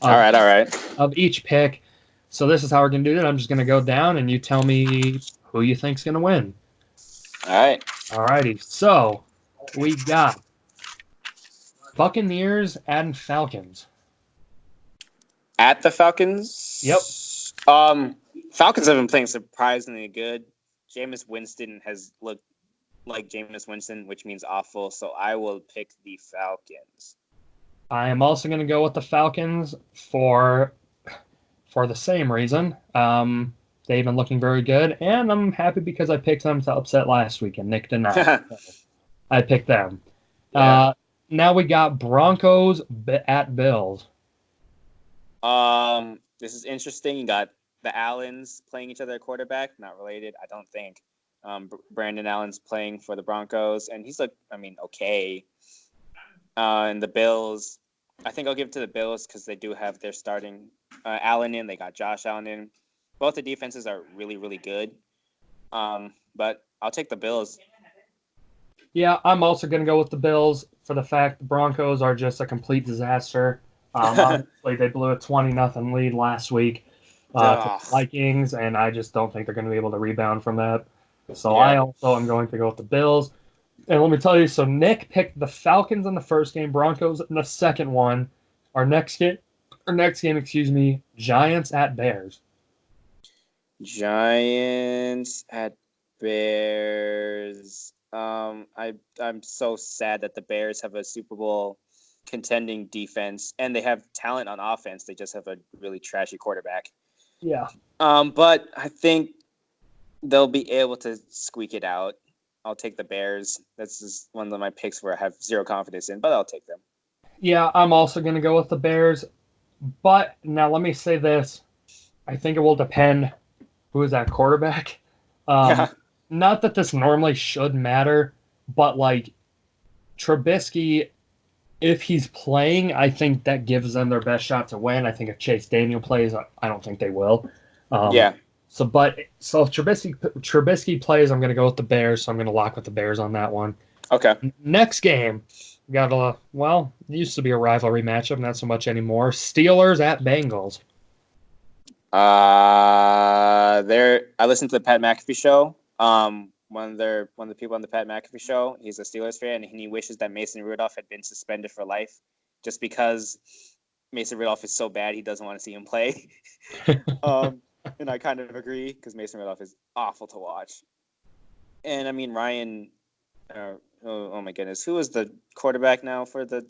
All right. Of each pick. So this is how we're going to do it. I'm just going to go down and you tell me who you think's going to win. All right. All righty. So we got Buccaneers and Falcons. At the Falcons? Yep. Falcons have been playing surprisingly good. Jameis Winston has looked like Jameis Winston, which means awful. So I will pick the Falcons. I am also going to go with the Falcons for the same reason. They've been looking very good, and I'm happy because I picked them to upset last week, and Nick did not. I picked them. Yeah. Now we got Broncos at Bills. This is interesting. You got the Allens playing each other at quarterback. Not related, I don't think. Brandon Allen's playing for the Broncos, and he's okay. And the Bills, I think I'll give it to the Bills because they do have their starting Allen in. They got Josh Allen in. Both the defenses are really, really good. But I'll take the Bills. Yeah, I'm also going to go with the Bills for the fact the Broncos are just a complete disaster. Obviously, they blew a 20-0 lead last week to the Vikings, and I just don't think they're going to be able to rebound from that. So I also am going to go with the Bills. And let me tell you, so Nick picked the Falcons in the first game, Broncos in the second one. Our next game, Giants at Bears. Giants at Bears. I'm so sad that the Bears have a Super Bowl contending defense, and they have talent on offense. They just have a really trashy quarterback. Yeah. But I think they'll be able to squeak it out. I'll take the Bears. This is one of my picks where I have zero confidence in, but I'll take them. Yeah, I'm also going to go with the Bears. But now let me say this. I think it will depend who is that quarterback. Not that this normally should matter, but like Trubisky, if he's playing, I think that gives them their best shot to win. I think if Chase Daniel plays, I don't think they will. So if Trubisky plays, I'm going to go with the Bears. So I'm going to lock with the Bears on that one. Okay. Next game, we got it used to be a rivalry matchup, not so much anymore. Steelers at Bengals. I listened to the Pat McAfee show. One of the people on the Pat McAfee show, he's a Steelers fan, and he wishes that Mason Rudolph had been suspended for life, just because Mason Rudolph is so bad he doesn't want to see him play. And I kind of agree because Mason Rudolph is awful to watch. And I mean Ryan, oh my goodness, who is the quarterback now for the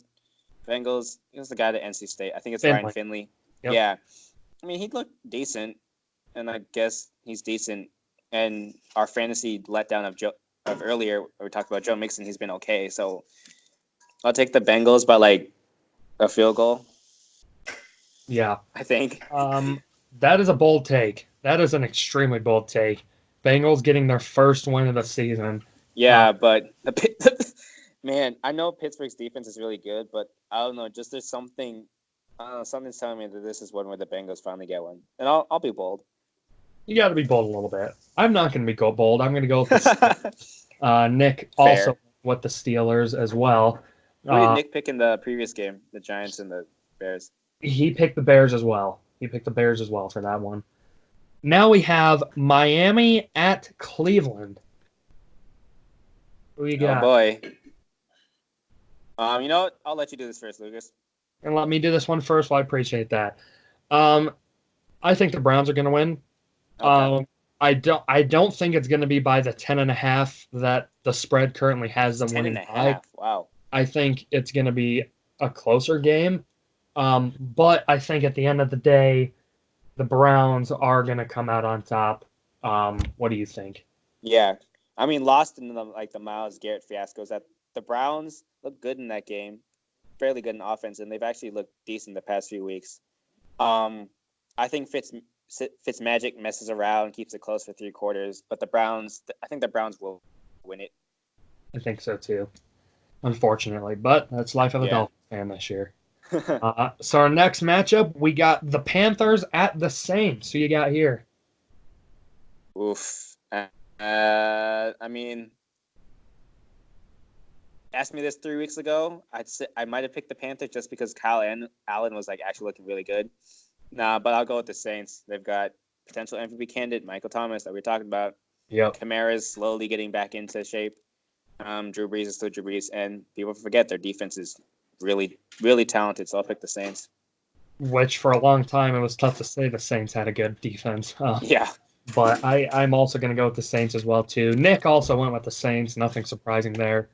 Bengals? He was the guy at NC State. I think it's Ryan Finley. Yep. Yeah, I mean he looked decent, and I guess he's decent. And our fantasy letdown of earlier, where we talked about Joe Mixon, he's been okay. So I'll take the Bengals by like a field goal. Yeah, I think. That is a bold take. That is an extremely bold take. Bengals getting their first win of the season. Yeah, but man, I know Pittsburgh's defense is really good, but I don't know. Just there's something. I don't know. Something's telling me that this is one where the Bengals finally get one, and I'll be bold. You got to be bold a little bit. I'm not going to be bold. I'm going to go with the Nick also with the Steelers as well. Who did Nick pick in the previous game? The Giants and the Bears. He picked the Bears as well. For that one. Now we have Miami at Cleveland. Who you got? Oh boy. You know what? I'll let you do this first, Lucas. And let me do this one first. Well, I appreciate that. Um, I think the Browns are going to win. Okay. I don't think it's going to be by the 10.5 that the spread currently has them Ten and winning a by. half. Wow. I think it's going to be a closer game. But I think at the end of the day, the Browns are going to come out on top. What do you think? Yeah. I mean, lost in the Myles Garrett fiascos. That the Browns look good in that game, fairly good in offense, and they've actually looked decent the past few weeks. I think Fitzmagic messes around and keeps it close for 3 quarters, but I think the Browns will win it. I think so too, unfortunately. But that's life of a Yeah. Dolphins fan this year. So our next matchup, we got the Panthers at the Saints. Who you got here? Oof. I mean, asked me this 3 weeks ago. I might have picked the Panthers just because Kyle Allen was like actually looking really good. Nah, but I'll go with the Saints. They've got potential MVP candidate Michael Thomas that we are talking about. Yep. Kamara's slowly getting back into shape. Drew Brees is still Drew Brees, and people forget their defense is really, really talented. So I'll pick the Saints. Which for a long time it was tough to say the Saints had a good defense. Yeah. But I'm also going to go with the Saints as well too. Nick also went with the Saints. Nothing surprising there.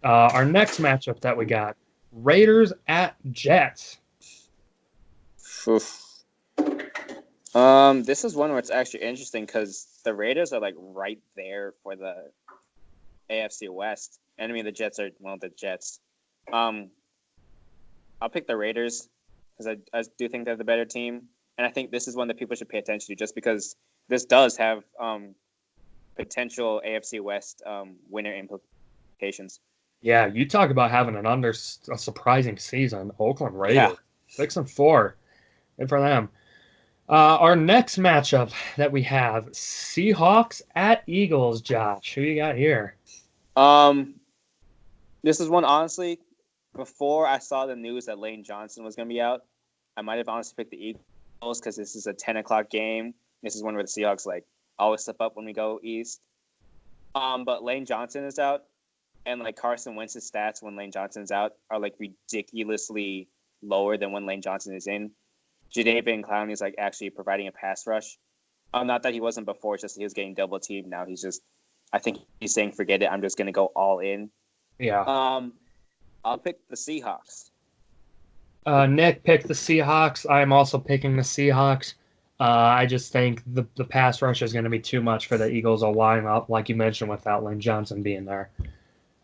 Our next matchup that we got, Raiders at Jets. Oof. This is one where it's actually interesting because the Raiders are like right there for the AFC West, and I mean the Jets are the Jets. I'll pick the Raiders because I do think they're the better team, and I think this is one that people should pay attention to just because this does have potential AFC West winner implications. Yeah, you talk about having a surprising season. Oakland Raiders, Yeah. 6-4. Good for them. Our next matchup that we have, Seahawks at Eagles. Josh, who you got here? This is one, honestly, before I saw the news that Lane Johnson was going to be out, I might have honestly picked the Eagles because this is a 10 o'clock game. This is one where the Seahawks like always slip up when we go east. But Lane Johnson is out, and like Carson Wentz's stats when Lane Johnson is out are like ridiculously lower than when Lane Johnson is in. Jadeveon Clowney is like actually providing a pass rush. Not that he wasn't before, it's just he was getting double teamed. Now I think he's saying, forget it, I'm just going to go all in. Yeah. I'll pick the Seahawks. Nick picked the Seahawks. I'm also picking the Seahawks. I just think the pass rush is going to be too much for the Eagles to line up, like you mentioned, without Lane Johnson being there.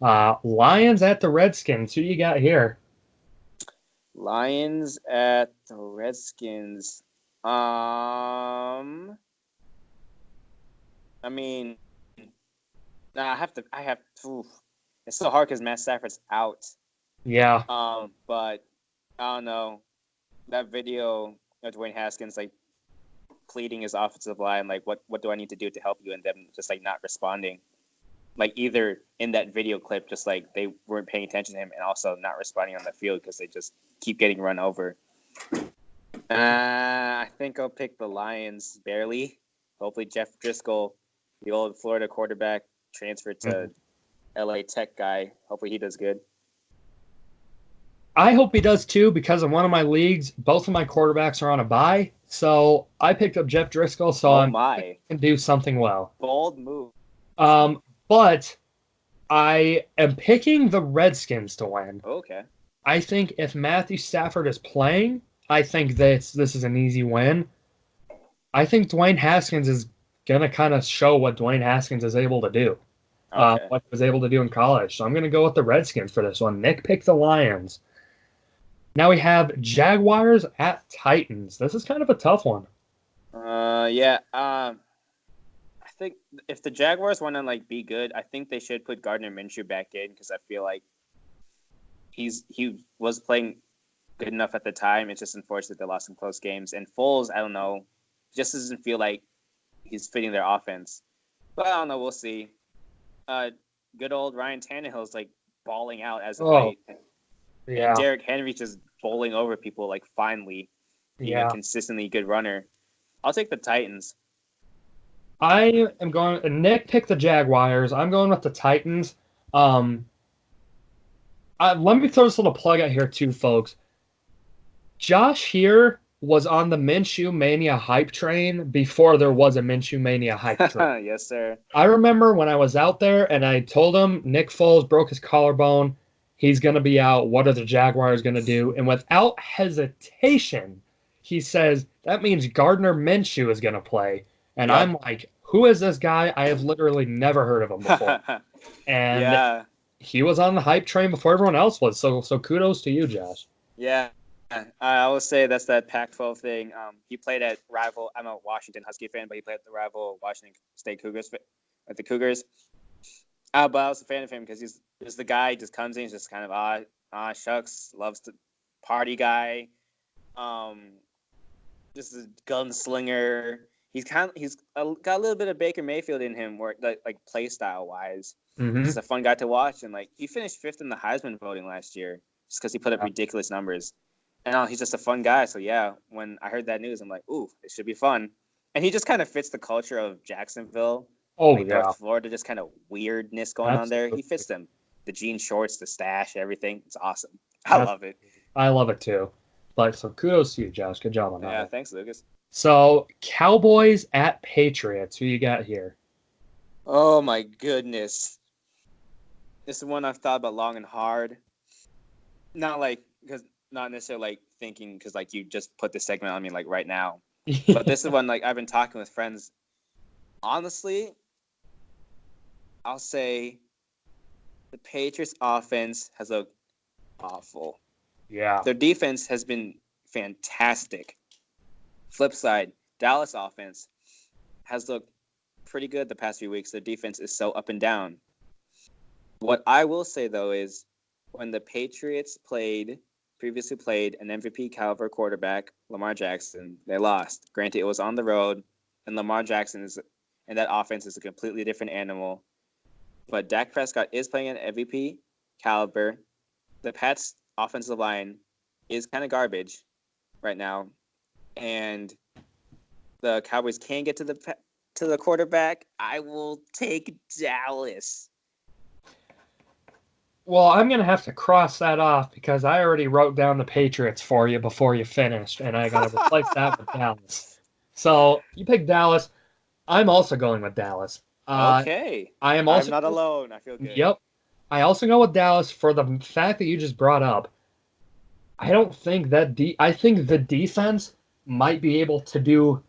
Lions at the Redskins. Who you got here? Lions at the Redskins. I mean, I have to. It's so hard because Matt Stafford's out. Yeah. But I don't know. That video of Dwayne Haskins like pleading his offensive line, like what do I need to do to help you, and them just like not responding. Like either in that video clip, just like they weren't paying attention to him, and also not responding on the field because they just keep getting run over. I think I'll pick the Lions barely. Hopefully, Jeff Driscoll, the old Florida quarterback, transferred to LA Tech guy. Hopefully, he does good. I hope he does too, because in one of my leagues, both of my quarterbacks are on a bye. So I picked up Jeff Driscoll, so I can do something well. Bold move. But I am picking the Redskins to win. Okay. I think if Matthew Stafford is playing, I think this is an easy win. I think Dwayne Haskins is going to kind of show what Dwayne Haskins is able to do. Okay. What he was able to do in college. So I'm going to go with the Redskins for this one. Nick picked the Lions. Now we have Jaguars at Titans. This is kind of a tough one. Yeah. I think if the Jaguars want to like be good, I think they should put Gardner Minshew back in because I feel like he was playing good enough at the time. It's just unfortunate they lost some close games. And Foles, I don't know, just doesn't feel like he's fitting their offense. But I don't know. We'll see. Good old Ryan Tannehill's like balling out as of late. Yeah. And Derrick Henry just bowling over people like finally being a consistently good runner. I'll take the Titans. I am going. Nick picked the Jaguars. I'm going with the Titans. I let me throw this little plug out here too, folks. Josh here was on the Minshew Mania hype train before there was a Minshew Mania hype train. Yes, sir. I remember when I was out there and I told him Nick Foles broke his collarbone. He's going to be out. What are the Jaguars going to do? And without hesitation, he says, that means Gardner Minshew is going to play. And Yep. I'm like, who is this guy? I have literally never heard of him before. And Yeah. he was on the hype train before everyone else was. So kudos to you, Josh. Yeah. I will say that's that Pac-12 thing. He played at rival. I'm a Washington Husky fan, but he played at the rival Washington State Cougars at the Cougars. But I was a fan of him because he's just the guy. He just comes in, he's just kind of shucks, loves to party guy. Just a gunslinger. He's got a little bit of Baker Mayfield in him, where like play style wise. Mm-hmm. He's a fun guy to watch, and like he finished 5th in the Heisman voting last year just because he put up ridiculous numbers. And he's just a fun guy. So yeah, when I heard that news, I'm like, ooh, it should be fun. And he just kind of fits the culture of Jacksonville. Oh, like yeah. North Florida, just kind of weirdness going on there. He fits them. The jean shorts, the stash, everything. It's awesome. I love it. I love it too. But so kudos to you, Josh. Good job on that. Yeah, thanks, Lucas. So Cowboys at Patriots. Who you got here? Oh my goodness. This is one I've thought about long and hard. Not necessarily like thinking because like you just put this segment on me like right now. But this is one like I've been talking with friends. Honestly, I'll say the Patriots offense has looked awful. Yeah. Their defense has been fantastic. Flip side, Dallas offense has looked pretty good the past few weeks. Their defense is so up and down. What I will say, though, is when the Patriots previously played an MVP caliber quarterback, Lamar Jackson, they lost. Granted, it was on the road, and Lamar Jackson and that offense is a completely different animal. But Dak Prescott is playing an MVP caliber. The Pats' offensive line is kind of garbage right now, and the Cowboys can get to the quarterback. I will take Dallas. Well, I'm going to have to cross that off because I already wrote down the Patriots for you before you finished, and I got to replace that with Dallas. So you picked Dallas. I'm also going with Dallas. Okay. I'm not alone. I feel good. Yep. I also go with Dallas for the fact that you just brought up. I don't think I think the defense might be able to do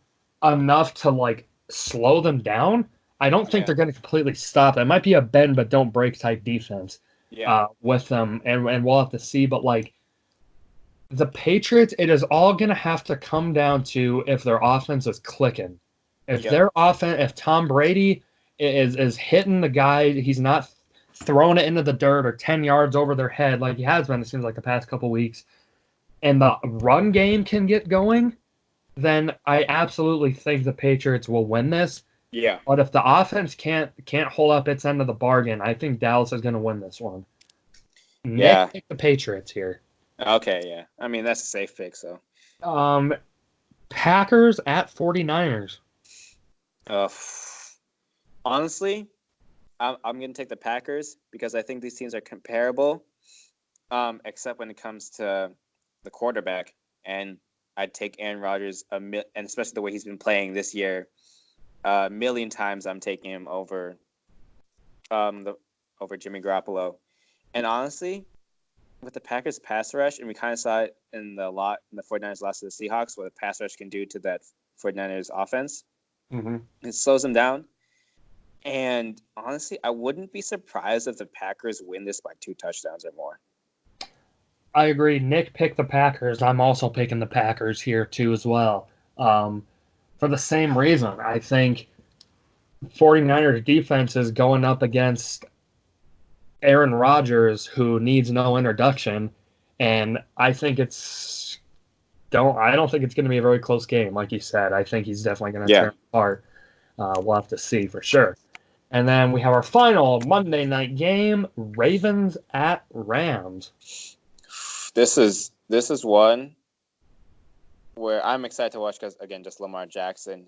enough to like slow them down. I don't think they're going to completely stop. It might be a bend but don't break type defense. With them, and we'll have to see. But like the Patriots, it is all going to have to come down to if their offense is clicking. If their offense, if Tom Brady is hitting the guy, he's not throwing it into the dirt or 10 yards over their head like he has been, it seems like the past couple weeks, and the run game can get going, then I absolutely think the Patriots will win this. Yeah. But if the offense can't hold up its end of the bargain, I think Dallas is going to win this one. Yeah. Pick the Patriots here. Okay, yeah. I mean, that's a safe pick, so. Packers at 49ers. Honestly, I'm going to take the Packers because I think these teams are comparable, except when it comes to the quarterback. And I'd take Aaron Rodgers, and especially the way he's been playing this year. A million times I'm taking him over Jimmy Garoppolo. And honestly, with the Packers pass rush, and we kind of saw it in the 49ers loss to the Seahawks, what the pass rush can do to that 49ers offense. Mm-hmm. It slows them down. And honestly, I wouldn't be surprised if the Packers win this by 2 touchdowns or more. I agree. Nick picked the Packers. I'm also picking the Packers here too as well. For the same reason. I think 49ers defense is going up against Aaron Rodgers, who needs no introduction, and I think I don't think it's going to be a very close game, like you said. I think he's definitely going to tear apart. We'll have to see for sure. And then we have our final Monday night game, Ravens at Rams. This is one where I'm excited to watch because, again, just Lamar Jackson.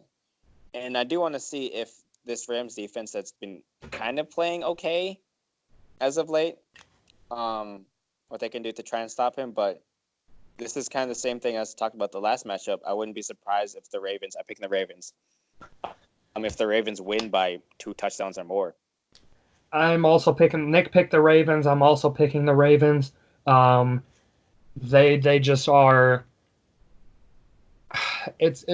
And I do want to see if this Rams defense that's been kind of playing okay as of late, what they can do to try and stop him. But this is kind of the same thing as talked about the last matchup. I wouldn't be surprised if I'm picking the Ravens. If the Ravens win by 2 touchdowns or more. I'm also picking. Nick picked the Ravens. I'm also picking the Ravens. They just are. It's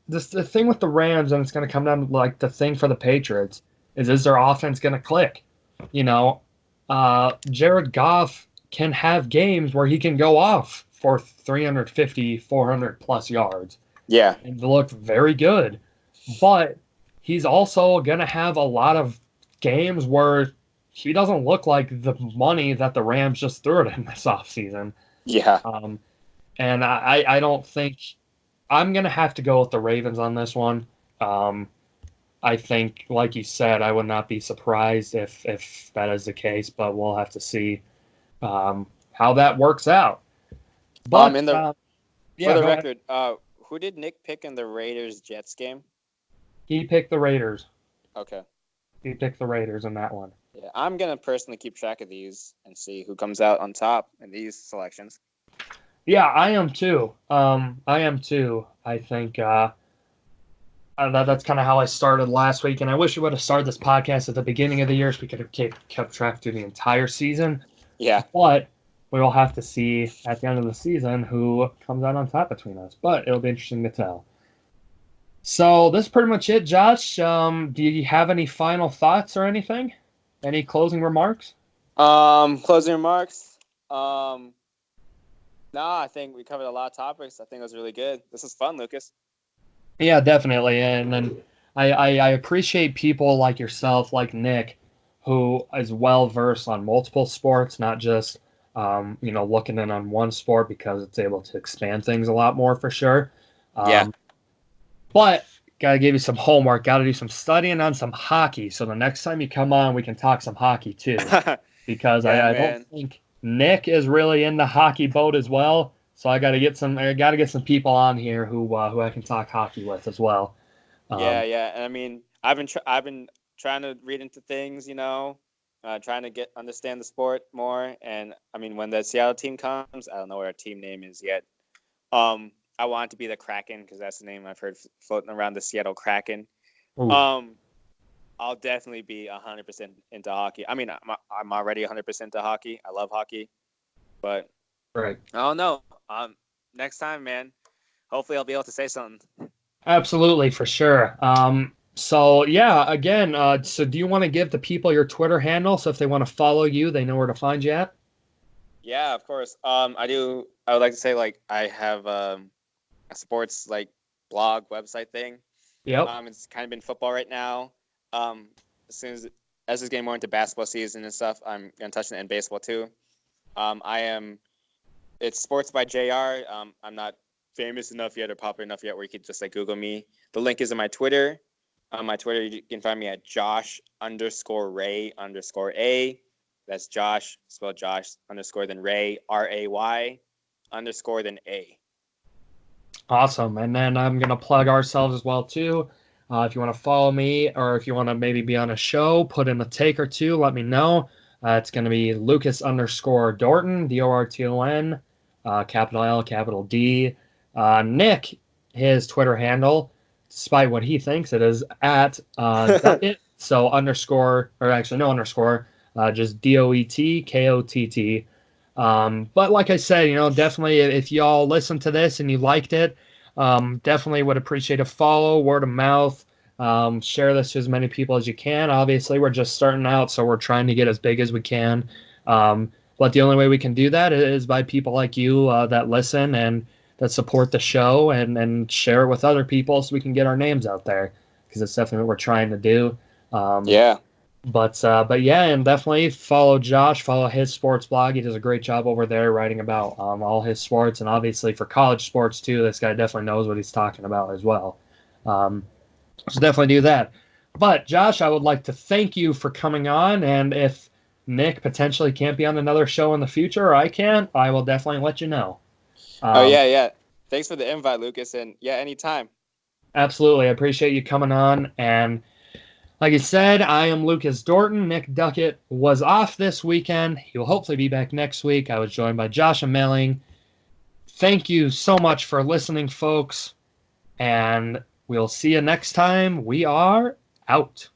this the thing with the Rams, and it's going to come down to like the thing for the Patriots is their offense going to click? Jared Goff can have games where he can go off for 350, 400 plus yards. Yeah, and look very good, but he's also going to have a lot of games where he doesn't look like the money that the Rams just threw at him this offseason. yeah. And I don't think I'm going to have to go with the Ravens on this one. I think, like you said, I would not be surprised if that is the case, but we'll have to see how that works out. But for the record, who did Nick pick in the Raiders-Jets game? He picked the Raiders. Okay. He picked the Raiders in that one. Yeah, I'm going to personally keep track of these and see who comes out on top in these selections. Yeah, I am too. I think that's kind of how I started last week, and I wish we would have started this podcast at the beginning of the year so we could have kept track through the entire season. Yeah. But we will have to see at the end of the season who comes out on top between us. But it'll be interesting to tell. So this is pretty much it, Josh. Do you have any final thoughts or anything? Any closing remarks? Closing remarks. No, I think we covered a lot of topics. I think it was really good. This is fun, Lucas. Yeah, definitely. And then I appreciate people like yourself, like Nick, who is well versed on multiple sports, not just looking in on one sport, because it's able to expand things a lot more for sure. Yeah. But gotta give you some homework. Gotta do some studying on some hockey. So the next time you come on, we can talk some hockey too, because I don't think Nick is really in the hockey boat as well. So I gotta get some people on here who I can talk hockey with as well. Yeah. And I mean, I've been trying to read into things, trying to understand the sport more. And I mean, when the Seattle team comes, I don't know what our team name is yet. I want it to be the Kraken because that's the name I've heard floating around, the Seattle Kraken. Ooh. I'll definitely be 100% into hockey. I mean, I'm already 100% into hockey. I love hockey, but right. I don't know. Next time, man. Hopefully, I'll be able to say something. Absolutely, for sure. So yeah, again, so do you want to give the people your Twitter handle so if they want to follow you, they know where to find you at? Yeah, of course. I do. I would like to say I have a sports blog website thing. Yep. It's kind of been football right now. As soon as it's getting more into basketball season and stuff, I'm gonna touch it in baseball too. It's Sports by JR. I'm not famous enough yet or popular enough yet where you could just Google me. The link is in my Twitter. On my Twitter, you can find me at Josh_Ray_A. That's Josh, spelled Josh, _ then Ray, RAY, _ then A. Awesome. And then I'm going to plug ourselves as well, too. If you want to follow me or if you want to maybe be on a show, put in a take or two, let me know. It's going to be Lucas_Dorton, DORTON, capital L, capital D. Nick, his Twitter handle, despite what he thinks it is, at Doetkott, so underscore, or actually no underscore, just DOETKOTT. But like I said, definitely if y'all listen to this and you liked it, definitely would appreciate a follow, word of mouth. Share this to as many people as you can. Obviously, we're just starting out, so we're trying to get as big as we can. But the only way we can do that is by people like you that listen and that support the show and share it with other people so we can get our names out there, because it's definitely what we're trying to do. Yeah. But yeah, and definitely follow Josh, follow his sports blog. He does a great job over there writing about all his sports, and obviously for college sports too, this guy definitely knows what he's talking about as well. So definitely do that. But Josh, I would like to thank you for coming on, and if Nick potentially can't be on another show in the future, or I can, I will definitely let you know. Yeah. Thanks for the invite, Lucas, and yeah, anytime. Absolutely. I appreciate you coming on, and Like I said, I am Lucas Dorton. Nick Duckett was off this weekend. He will hopefully be back next week. I was joined by Josh Amiling. Thank you so much for listening, folks. And we'll see you next time. We are out.